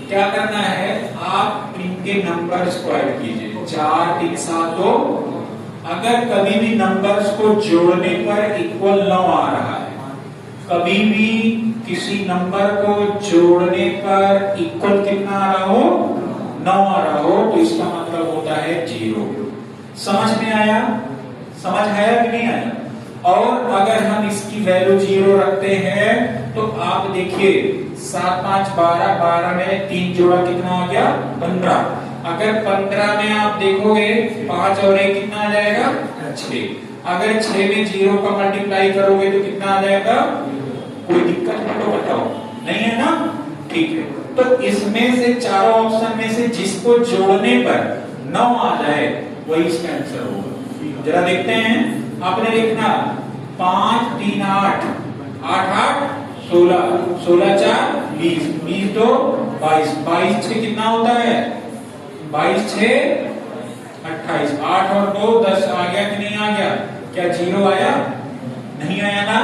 क्या करना है, आप इनके नंबर स्क्वायर कीजिए। 4 3 7 2। अगर कभी भी नंबर्स को जोड़ने पर इक्वल 9 आ रहा है, कभी भी किसी नंबर को जोड़ने पर इक्वल कितना आ रहा हो? 9 आ रहा हो, तो इसका मतलब होता है 0। समझ में आया? समझ आया कि नहीं आया? और अगर हम इसकी वैल्यू 0 रखते हैं तो आप देखिए 7 5 12, 12 में 3 जोड़ा कितना आ गया? 15। अगर 15 में आप देखोगे 5 और 1 कितना आ जाएगा? 6। अगर 6 में 0 का मल्टीप्लाई करोगे तो कितना आ जाएगा? कोई दिक्कत है तो बताओ, नहीं है ना? ठीक है, तो इसमें से चारों ऑप्शन में से जिसको जोड़ने पर 9 आ जाए वही इसका आंसर होगा। जरा देखते हैं, आपने देखना 5 3 8, 8 8 16, 16 4 20, 20 2 22, 22 6 कितना होता है? 22 6 28, 8 और 2 10 आ गया कि नहीं आ गया? क्या 0 आया? नहीं आया ना।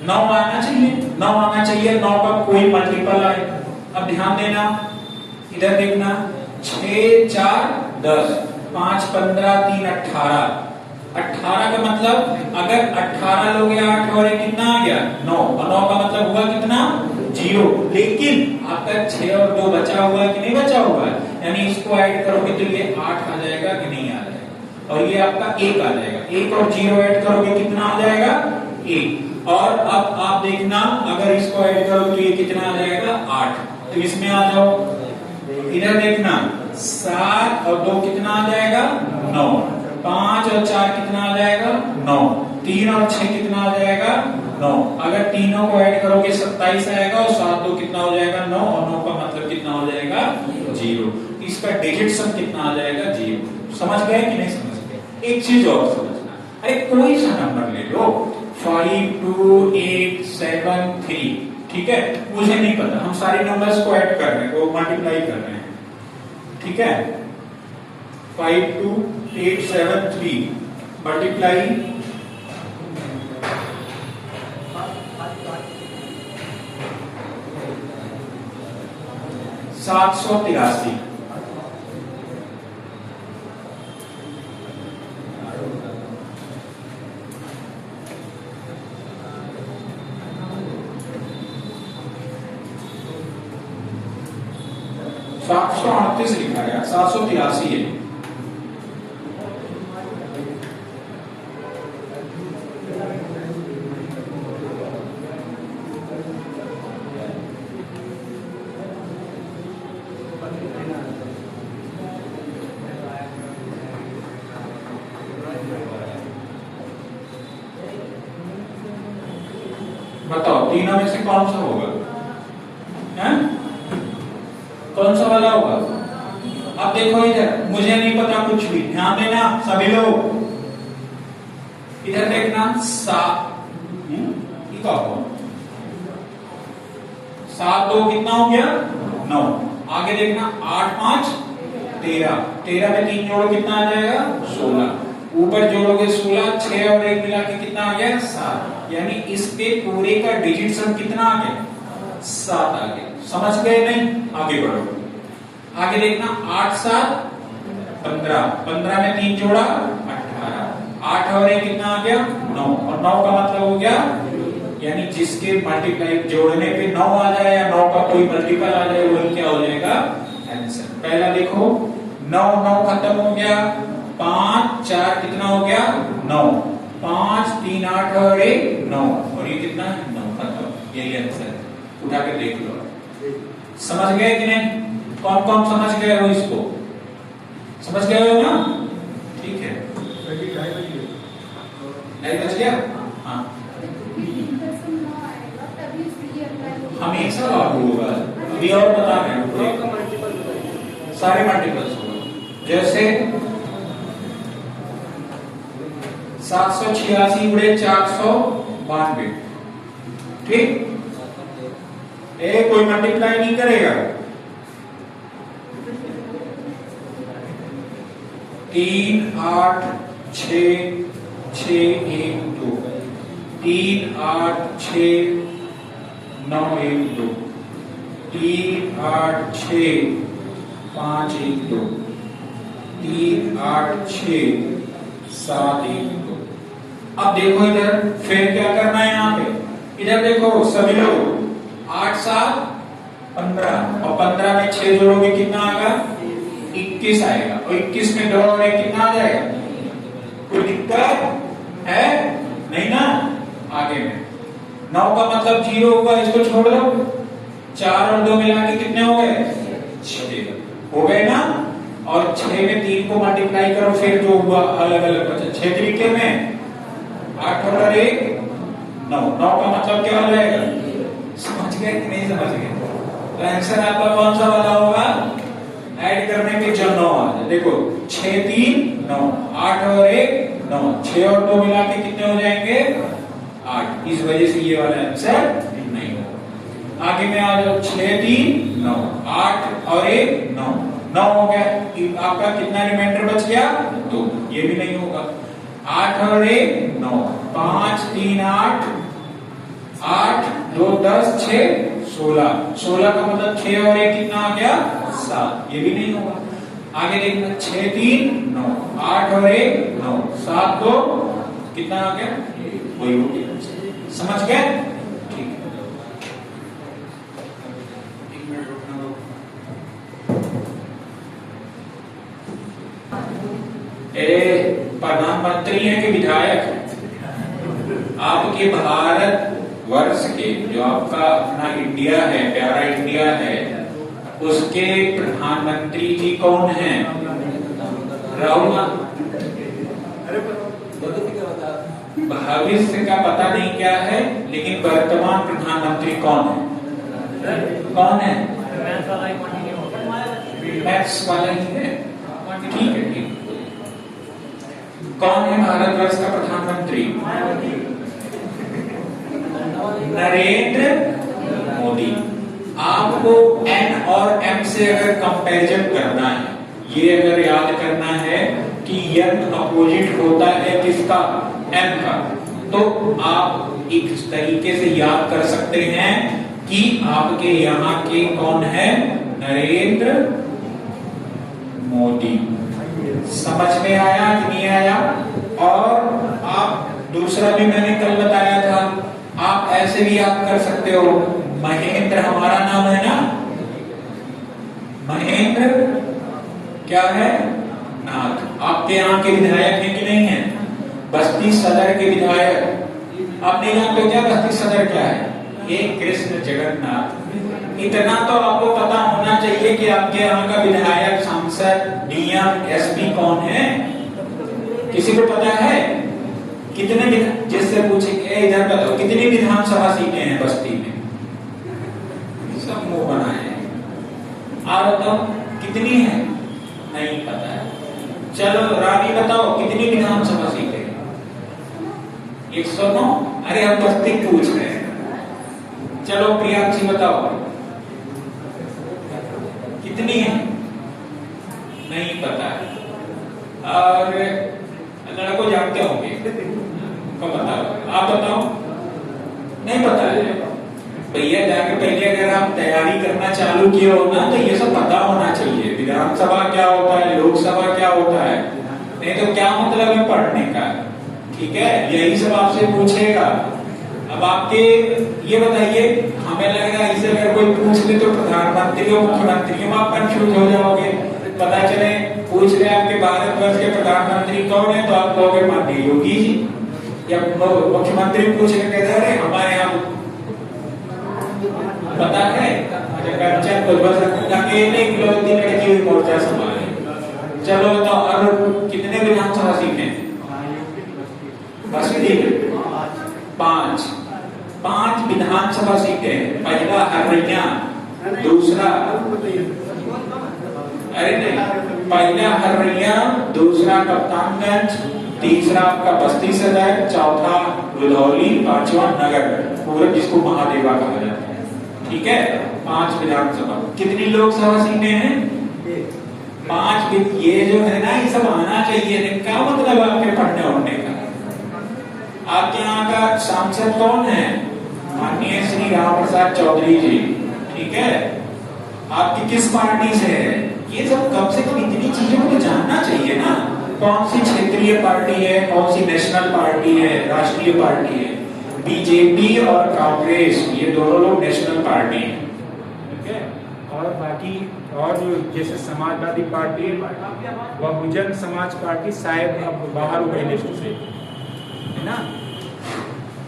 9 आना चाहिए, 9 आना चाहिए, 9 का कोई मल्टीपल आए। अब ध्यान देना, इधर देखना, 6 4 10, 5 15 3 18, 18 का मतलब अगर 18 लोगे 8 और 1 कितना आ गया? 9, और 9 का मतलब हुआ कितना? 0। लेकिन आपका 6 और 2 बचा हुआ है कि नहीं बचा हुआ है? यानी इसको ऐड करोगे तो ये 8 आ जाएगा कि नहीं आ जाएगा? और ये आपका 1 आ जाएगा। 1 और 0 ऐड करोगे कितना आ जाएगा? 1। और अब आप देखना, अगर इसको ऐड करो तो ये कितना आ जाएगा? 8। तो इसमें आ जाओ, इधर देखना, 7 और 2 कितना आ जाएगा? 9। 5 और 4 कितना आ जाएगा? 9। 3 और 6 कितना आ जाएगा? 9। अगर तीनों को ऐड करोगे 27 आएगा, और 7 2 कितना हो जाएगा? 9, और 9 का मतलब कितना हो जाएगा? 0। इसका डिजिट सम कितना आ जाएगा? 0। समझ गए कि नहीं समझ गए? एक चीज और समझना, अरे कोई सा नंबर ले लो, 5 2 8 7 3, ठीक है, मुझे नहीं पता, हम सारे नंबर्स को ऐड कर रहे हैं, वो मल्टीप्लाई कर रहे हैं, ठीक है। 5 2 8 7 3 मल्टीप्लाई 783। लिखा गया, 783 है। बताओ तीनों में से कौन सा होगा? हैं? कौन सा वाला होगा? अब देखो इधर, मुझे नहीं पता कुछ भी, ध्यान देना सभी लोग। इधर देखना, 7 7 2 कितना हो गया? 9। आगे देखना, 8 5 13, 13 में 3 जोड़ो कितना आ जाएगा? 16। ऊपर जोड़ोगे 16, 6 और 1 मिला के कितना आ गया? 7। यानी इसके पूरे का डिजिट सम कितना आ गया? 7 आ गया। समझ गए नहीं? आगे बढ़ो, आगे देखना, 8 7 15, 15 में 3 जोड़ा 18, 8 और 1 कितना आ गया? 9, और 9 का मतलब हो गया, यानी जिसके मल्टीप्लाई जोड़ने पे 9 आ जाए या 9 का कोई मल्टीपल आ जाए, वही क्या हो जाएगा? आंसर। पहला देखो, 9 9 खत्म हो गया, 5 4 कितना हो गया? 9, 5 3 8 और 1 9, और ये कितना है? 9 खत्म। यही आंसर है, उठा के देख लो। समझ गए कि नहीं? कौन कौन समझ गए हो इसको? समझ गए हो ना? ठीक है, नहीं बच गया? हाँ, हमेशा लागू होगा। अभी और बता रहे हैं, सारे मल्टीपल्स होगा। जैसे 786 गुणे 492, ठीक? कोई मल्टीप्लाई नहीं करेगा। 3 8 6 6 1 2, 3 8 6 9 1 2, 3 8 6 5 1 2, 3 8 6 7 1 2। अब देखो इधर, फिर क्या करना है यहाँ पे? इधर देखो सभी लोग, 8 7 15, और 15 में 6 जोड़ोगे कितना आएगा? 21 आएगा, और 21 में 2 और 1 कितना आ जाएगा? कोई दिक्कत है? नहीं ना? आगे में 9 का मतलब 0 होगा, इसको छोड़ दो। 4 और 2 मिला के कितने हो गए? 6 हो गए ना? और 6 में 3 को मल्टीप्लाई करो, फिर जो हुआ अलग अलग बचा। 6 तरीके में 8 और 1 9, 9 का मतलब क्या हो जाएगा? समझ गए कि नहीं समझ गए? तो आंसर आपका कौन सा वाला होगा? ऐड करने पे जो 9 आ जाए। देखो 6 3 9, 8 और 1 9, 6 और 2 मिला के कितने हो जाएंगे? 8। इस वजह से ये वाला आंसर नहीं होगा। आगे में आ जाओ, 6 3 9, 8 और 1 9, 9 हो गया। आपका कितना रिमाइंडर बच गया? 2, ये भी नहीं होगा। 8 और 1 9, 5 3 8, 8 2 10 6 16, 16 का मतलब 6 और 1 कितना आ गया 7, ये भी नहीं होगा। आगे देखना 6 3 9, 8 और 1 9, 7 2 कितना आ गया, वही हो गया। समझ गए? ठीक है, एक मिनट रुकना। प्रधानमंत्री हैं कि विधायक? आपके भारत वर्ष के, जो आपका अपना इंडिया है, प्यारा इंडिया है, उसके प्रधानमंत्री जी कौन हैं? राहुल गांधी। भविष्य का पता नहीं क्या है, लेकिन वर्तमान प्रधानमंत्री कौन है? कौन है? मैथ्स वाला ही है। ठीक है, ठीक। कौन है भारतवर्ष का प्रधानमंत्री? नरेंद्र मोदी। आपको एन और एम से अगर कंपैरिजन करना है, ये अगर याद करना है कि यंग अपोजिट होता है किसका? एम का, तो आप एक तरीके से याद कर सकते हैं कि आपके यहाँ के कौन है? नरेंद्र मोदी। समझ में आया कि नहीं आया? और आप दूसरा भी मैंने कल बताया था, आप ऐसे भी याद कर सकते हो, महेंद्र हमारा नाम है ना, महेंद्र क्या है? नाथ। आपके यहाँ के विधायक हैं कि नहीं है? बस्ती सदर के विधायक, आप नहीं जानते क्या बस्ती सदर क्या है? ये कृष्ण जगन्नाथ। इतना तो आपको पता होना चाहिए कि आपके यहाँ का विधायक, सांसद, डीएम, एसपी कौन है? किसी को पता है? कितने, जिससे पूछेंगे इधर बताओ कितनी विधानसभा सीटें हैं बस्ती में? सब मुंह बनाए। आप बताओ कितनी है? नहीं पता है। चलो रानी बताओ कितनी विधानसभा सीटें? 109। अरे हम बस्ती पूछ रहे हैं। चलो प्रियांशी बताओ कितनी है? नहीं पता है। और लड़कों जानते होंगे, को बताओ, आप बताओ। नहीं पता है भैया, जाके पहले अगर आप तैयारी करना चालू किए हो ना, तो ये सब पता होना चाहिए। विधानसभा क्या होता है, लोकसभा क्या होता है, नहीं तो क्या मतलब है पढ़ने का। ठीक है, यही सब आपसे पूछेगा। अब आपके ये बताइए, हमें लग रहा है इसे अगर कोई पूछ ले तो प्रधानमंत्री और मुख्यमंत्रियों में आप कंफ्यूज हो जाओगे। पता चले पूछ रहे आपके भारतवर्ष के प्रधानमंत्री कौन है, तो आप कहोगे माननीय योगी जी, या मुख्यमंत्री पूछ रहे कहते हैं हमारे यहाँ पता है लड़की हुई मोर्चा संभाले। चलो तो और कितने विधानसभा सीटें? बस 5 विधानसभा सीटें। पहला हरियाणा, दूसरा पहला हरियाणा, दूसरा कप्तानगंज, तीसरा आपका बस्ती सदर, चौथा रुधौली, पांचवा नगर, पूरा जिसको महादेवा कहा जाता है। ठीक है, 5 विधानसभा। कितनी लोकसभा सीटें हैं? 5। ये जो है ना, ये सब आना चाहिए। क्या मतलब आपके पढ़ने होने का? आपके यहाँ का सांसद कौन है? माननीय श्री राम प्रसाद चौधरी जी। ठीक है, आपकी किस पार्टी से है? ये सब कम से कम इतनी चीजों को तो जानना चाहिए ना। कौन सी क्षेत्रीय पार्टी है, कौन सी नेशनल पार्टी है, राष्ट्रीय पार्टी है। बीजेपी और कांग्रेस, ये दोनों लोग नेशनल पार्टी हैं। ठीक है, और बाकी और जो जैसे समाजवादी पार्टी, बहुजन समाज पार्टी शायद अब बाहर हो गई लिस्ट से, है ना?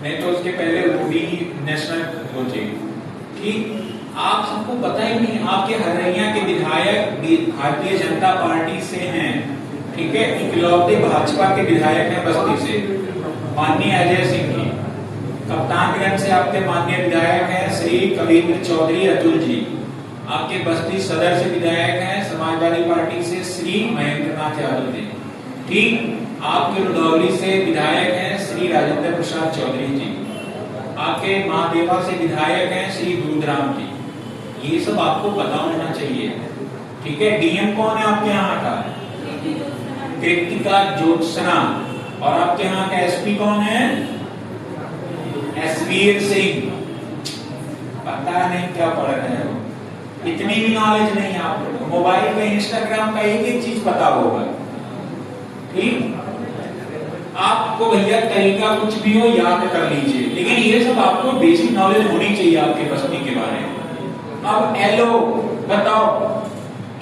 नहीं तो उसके पहले वो भी नेशनल हो जाएगी। ठीक, आप सबको पता ही नहीं, आपके हरियाणा के विधायक भारतीय जनता पार्टी से हैं। ठीक है, इकलौते भाजपा के विधायक हैं बस्ती से, माननीय अजय सिंह जी। कप्तानगंज से आपके माननीय विधायक हैं श्री कविंद्र चौधरी अतुल जी। आपके बस्ती सदर से विधायक हैं समाजवादी पार्टी से श्री महेंद्र नाथ यादव जी। ठीक, आपके रुधौली से विधायक हैं श्री राजेंद्र प्रसाद चौधरी जी। आपके महादेवा से विधायक हैं श्री दूधराम जी। ये सब आपको पता होना चाहिए। ठीक है, डीएम कौन है आपके यहाँ का? कृतिका ज्योत्सना। और आपके यहाँ का एसपी कौन है? एसवीर सिंह। पता नहीं क्या पढ़ रहे हो, इतनी भी नॉलेज नहीं है आप लोगों को। मोबाइल पे इंस्टाग्राम का एक एक चीज पता होगा, ठीक। आपको भैया तरीका कुछ भी हो याद कर लीजिए, लेकिन ये सब आपको बेसिक नॉलेज होनी चाहिए आपके बस्ती के बारे में। अब एलो बताओ,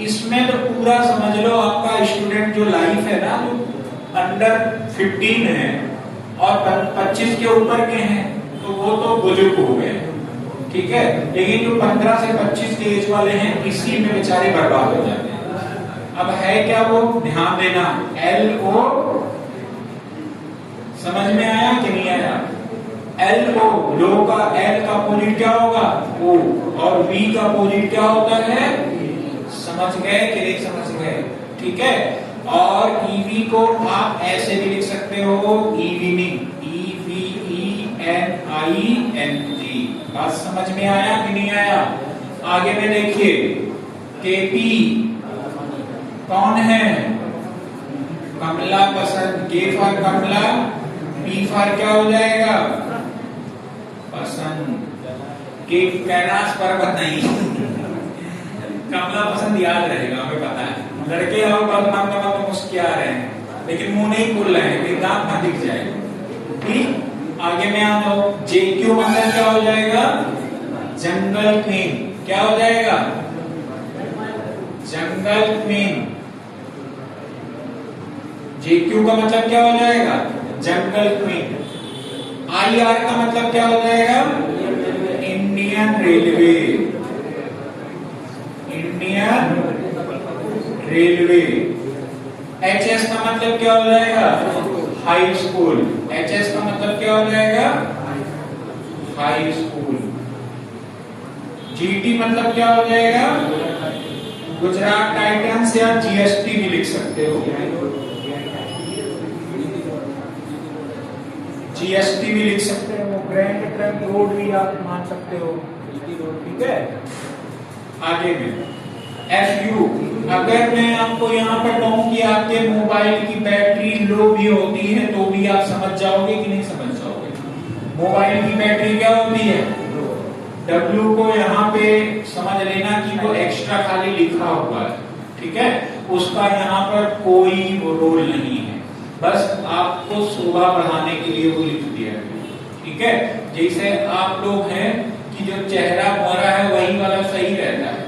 इसमें तो पूरा समझ लो आपका स्टूडेंट जो लाइफ है ना, जो अंडर 15 है और 25 के ऊपर के हैं तो वो तो बुजुर्ग हो गए, ठीक है। लेकिन जो 15 से 25 के एज वाले हैं इसी में बेचारे बर्बाद हो जाते हैं। अब है क्या वो, ध्यान देना, LO समझ में आया कि नहीं आया? LO, लो का L का अपोजिट क्या होगा? O, और V का अपोजिट क्या होता है? समझ गए कि नहीं समझ गए? ठीक है। और EV को आप ऐसे भी लिख सकते हो, इवनिंग, EVENING। बात समझ में आया कि नहीं आया? आगे में देखिए, KP कौन है? Kamla Pasand. K for Kamla, P for क्या हो जाएगा? पसंद। के कैलाश पर्वत नहीं, कमला पसंद याद रहेगा, हमें पता है। लड़के और बात मुस्कुरा रहे हैं लेकिन मुंह नहीं खोल रहे हैं, दांत ना दिख जाए, ठीक। आगे में आ जाओ, JQ मतलब क्या हो जाएगा? जंगल क्वीन। क्या हो जाएगा? जंगल क्वीन। JQ का मतलब क्या हो जाएगा? जंगल क्वीन। IR का मतलब क्या हो जाएगा? Indian railway. Indian railway. HS का मतलब क्या हो जाएगा? High school. HS का मतलब क्या हो जाएगा? High school. GT मतलब क्या हो जाएगा? गुजरात टाइटंस, या GST भी लिख सकते हो, GST भी लिख सकते हो, ग्रैंड ट्रंक रोड भी आप मान सकते हो, ठीक है। आगे में FU, अगर मैं आपको यहाँ पर कहूँ कि आपके मोबाइल की बैटरी लो भी होती है तो भी आप समझ जाओगे कि नहीं समझ जाओगे? मोबाइल की बैटरी क्या होती है? W को यहाँ पे समझ लेना कि वो एक्स्ट्रा खाली लिखा हुआ है, ठीक है। उसका यहाँ पर कोई रोल नहीं है, बस आपको शोभा बढ़ाने के लिए वो लिख दिया है, ठीक है। जैसे आप लोग हैं कि जो चेहरा मोरा है वही वाला सही रहता है,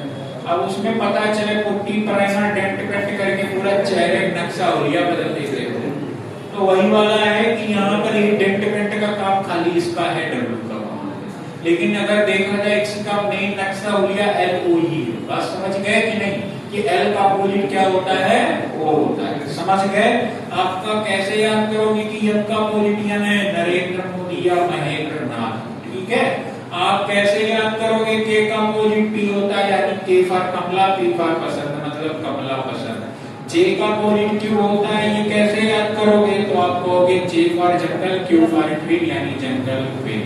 अब उसमें पता चले पुट्टी प्राइमर डेंट पेंट करके पूरा चेहरे नक्शा होलिया बदल देते हो, तो वही वाला है कि यहाँ पर ये डेंट पेंट का काम खाली इसका है, W का। लेकिन अगर देखा जाए इसका मेन नक्शा होलिया LOE। बात समझ गए कि नहीं कि L का अपोजिट क्या होता है? O होता है। समझ गए? आपका कैसे याद करोगे कि M का अपोजिट यानी नरेंद्र मोदी या महेंद्र नाथ, ठीक है। आप कैसे याद करोगे? K का अपोजिट P होता है, यानी K for Kamla, P for Pasand, मतलब कमला पसंद। J का अपोजिट Q होता है, ये कैसे याद करोगे? तो आप कहोगे J for jungle, Q for twin, यानी जंगल क्वीन।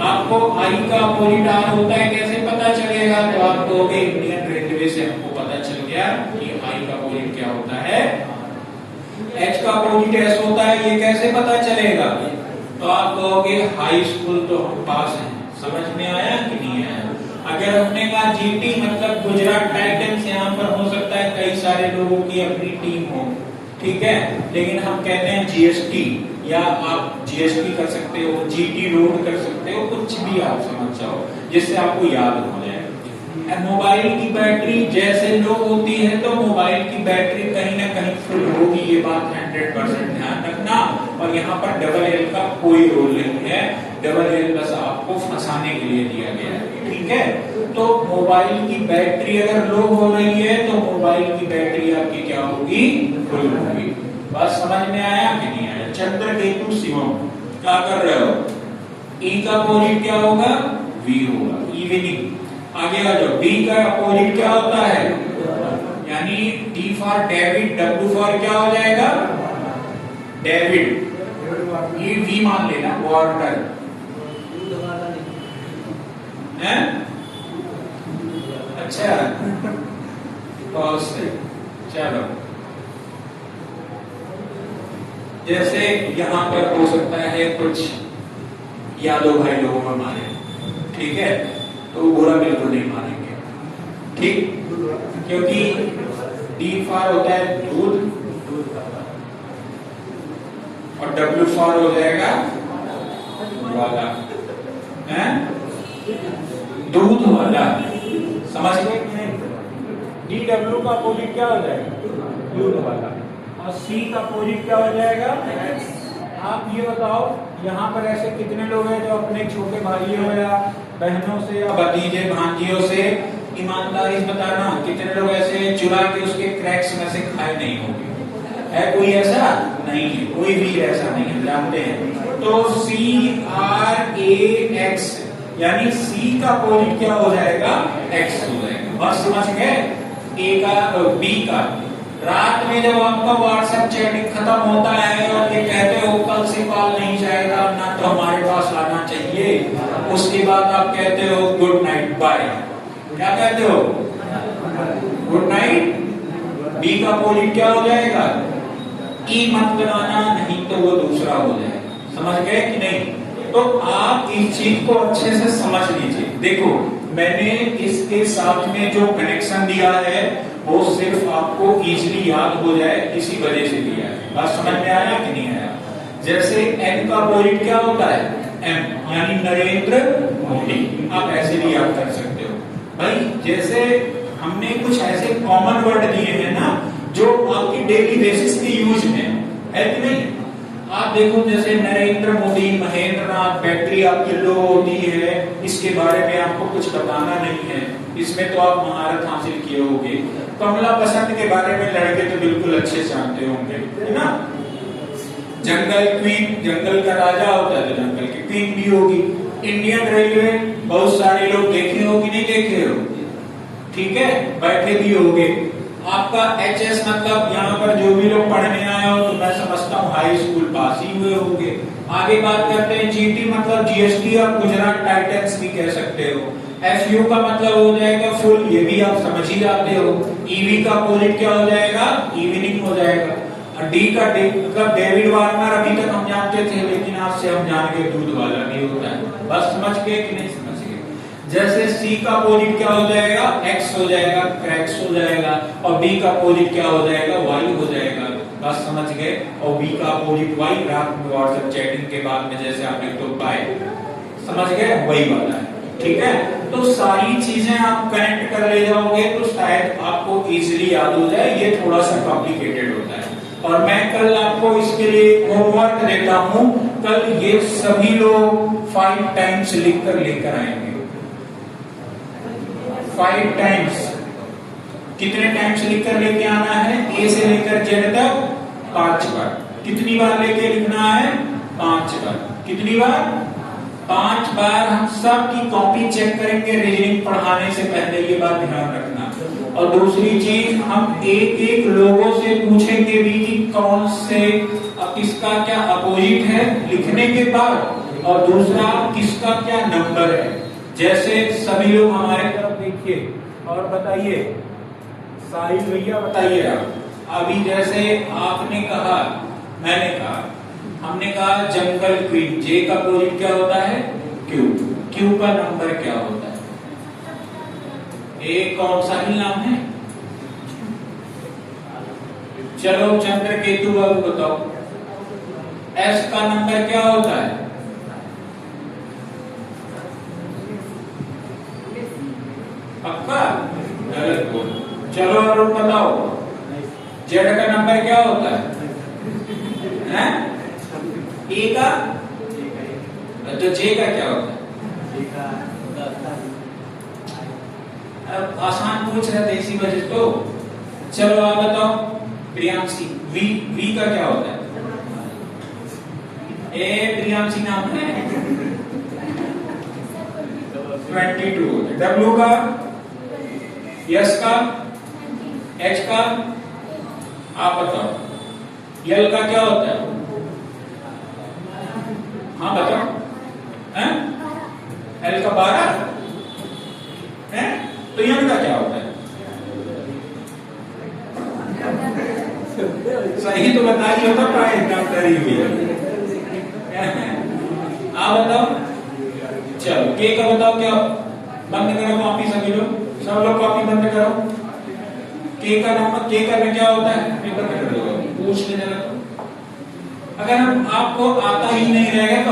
आपको I का अपोजिट R होता है, कैसे पता चलेगा? तो आप कहोगे इंडियन रेलवे से हमको पता चल गया कि I का अपोजिट क्या होता है। H का अपोजिट S होता है, ये कैसे पता चलेगा? तो आप कहोगे हाई स्कूल तो हम पास हैं। समझ में आया कि नहीं आया? अगर हमने कहा GT मतलब गुजरात टाइटंस, यहाँ पर हो सकता है कई सारे लोगों की अपनी टीम हो, ठीक है, लेकिन हम कहते हैं GST, या आप GST कर सकते हो, GT रोड कर सकते हो, कुछ भी आप समझ जाओ जिससे आपको याद हो जाए। मोबाइल की बैटरी जैसे लो होती है तो मोबाइल की बैटरी कहीं ना कहीं फुल होगी, ये बात 100% ध्यान रखना। और यहाँ पर डबल L का कोई रोल नहीं है, डबल L बस आपको फंसाने के लिए दिया गया है, ठीक है। तो मोबाइल की बैटरी अगर लो हो रही है तो मोबाइल की बैटरी आपकी क्या होगी? फुल होगी। बात समझ में आया कि नहीं आया? चंद्रकेतु शिवम क्या कर रहे हो? E का अपोजिट क्या होगा? V होगा, इवनिंग। आगे आ जाओ, D का अपोजिट क्या होता है? यानी D for David, W for क्या हो जाएगा? डेविड। ये V मान लेना, वाटर है। अच्छा, बहुत सही। चलो जैसे यहाँ पर हो सकता है कुछ यादव भाई लोगों में मारे, ठीक है, तो वो बुरा बिल्कुल नहीं मानेंगे, ठीक, क्योंकि डी फॉर होता है दूध और डब्ल्यू फॉर हो जाएगा वाला, हैं, दूध वाला, समझ गए? डी डब्ल्यू का अपोजिट क्या हो जाएगा? दूध वाला। और सी का अपोजिट क्या हो जाएगा? आप ये बताओ, यहाँ पर ऐसे कितने लोग हैं जो अपने छोटे भाइयों या बहनों से या भतीजे भांजियों से ईमानदारी बताना, कितने लोग ऐसे चुरा के उसके क्रैक्स में से खाए नहीं होंगे? है कोई ऐसा? नहीं है, कोई भी ऐसा नहीं है, जानते हैं। तो CRAX यानी C का अपोजिट क्या हो जाएगा? X हो जाएगा। बस समझ गए? A का B का। रात में जब आपका व्हाट्सएप चैटिंग खत्म होता है और ये कहते हो कल से कॉल नहीं जाएगा ना, तो हमारे पास आना चाहिए, उसके बाद आप कहते हो गुड नाइट बाय, क्या कहते हो? Good night. बी का अपोजिट क्या हो जाएगा? ई मत लगाना, नहीं तो वो दूसरा हो जाएगा। समझ गए कि नहीं? तो आप इस चीज को अच्छे से समझ लीजिए। देखो, मैंने इसके साथ में जो कनेक्शन दिया है वो सिर्फ आपको इजीली याद हो जाए इसी वजह से दिया है। बात समझ में आया कि नहीं आया? जैसे एन का अपोजिट क्या होता है? एम, यानी नरेंद्र मोदी। आप ऐसे भी याद कर सकते हो भाई। जैसे हमने कुछ ऐसे कॉमन वर्ड दिए हैं ना जो आपकी डेली बेसिस के यूज में है कि नहीं? आप देखो, जैसे नरेंद्र मोदी, महेंद्र नाथ, बैटरी आपकी लो होती है, इसके बारे में आपको कुछ बताना नहीं है, इसमें तो आप महारत हासिल किए होंगे। कमला पसंद के बारे में लड़के तो बिल्कुल अच्छे से जानते होंगे, है ना? जंगल क्वीन, जंगल का राजा होता है तो जंगल की क्वीन भी होगी। इंडियन रेलवे बहुत सारे लोग देखे हो कि नहीं देखे हो, ठीक है, बैठे भी होंगे। आपका HS मतलब यहाँ पर जो भी लोग पढ़ने आए हो तो मैं समझता हूँ हाई स्कूल पास ही हुए होंगे। आगे बात करते हैं GT मतलब GST, आप गुजरात टाइटंस भी कह सकते हो। FU का मतलब हो जाएगा फुल, ये भी आप समझ ही जाते हो। EV का अपोजिट क्या हो जाएगा? इवनिंग हो जाएगा। D का मतलब डेविड वार्नर अभी तक हम जानते थे, लेकिन आज से हम जान गए दूध वाला भी होता है। बस समझ गए कि नहीं समझ गए? जैसे C का अपोजिट क्या हो जाएगा? X हो जाएगा, क्रैक्स हो जाएगा। और B का अपोजिट क्या हो जाएगा? Y हो जाएगा। बस समझ गए? और B का अपोजिट Y, रात में व्हाट्सएप चैटिंग के बाद में जैसे आपने तो बाय, समझ गए? वही वाला है, ठीक है। तो सारी चीजें आप कनेक्ट कर ले जाओगे तो शायद आपको इजीली याद हो जाए। ये थोड़ा सा कॉम्प्लिकेटेड होता है और मैं कल आपको इसके लिए होमवर्क देता हूं। कल ये सभी लोग 5 टाइम्स लिख कर लेकर आएंगे। 5 टाइम्स, कितने टाइम्स लिखकर लेके आना है? A से लेकर Z तक 5 बार। कितनी बार लेके लिखना है? 5 बार। कितनी बार? 5 बार। हम सब की कॉपी चेक करेंगे रीजनिंग पढ़ाने से पहले, ये बात ध्यान रखना। और दूसरी चीज, हम एक एक लोगों से पूछेंगे भी कि कौन से किसका क्या अपोजिट है लिखने के बाद, और दूसरा किसका क्या नंबर है। जैसे सभी लोग हमारे तरफ देखिए और बताइए, साहिल भैया बताइए आप। अभी जैसे आपने कहा, मैंने कहा, हमने कहा जंगल क्वीन, J का अपोजिट क्या होता है? Q। Q का नंबर क्या होता है? A कौन सा ही नाम है? चलो चंद्रकेतु बाबू बताओ, S का नंबर क्या होता है? पक्का? गलत बोल। चलो अरुण बताओ, Z का नंबर क्या होता है? हैं? A का? तो J का क्या होता है? अब आसान पूछ रहे थे इसी वजह तो। चलो आप बताओ प्रियांशी, V का क्या होता है? प्रियांशी नाम है 22। W का? S का? H का? आप बताओ। L का क्या होता है? हाँ बताओ। हैं? L का 12 है? तो M का क्या होता है? सही तो बताइए होता का एग्जाम करी हुई है। आप बताओ, चलो के का बताओ क्या। बंद करो कॉपी सभी लोग, सब लोग कॉपी बंद करो। के का नंबर, के का क्या होता है पेपर में कर दो, पूछ ले जरा। अगर हम आपको आता ही नहीं रहेगा तो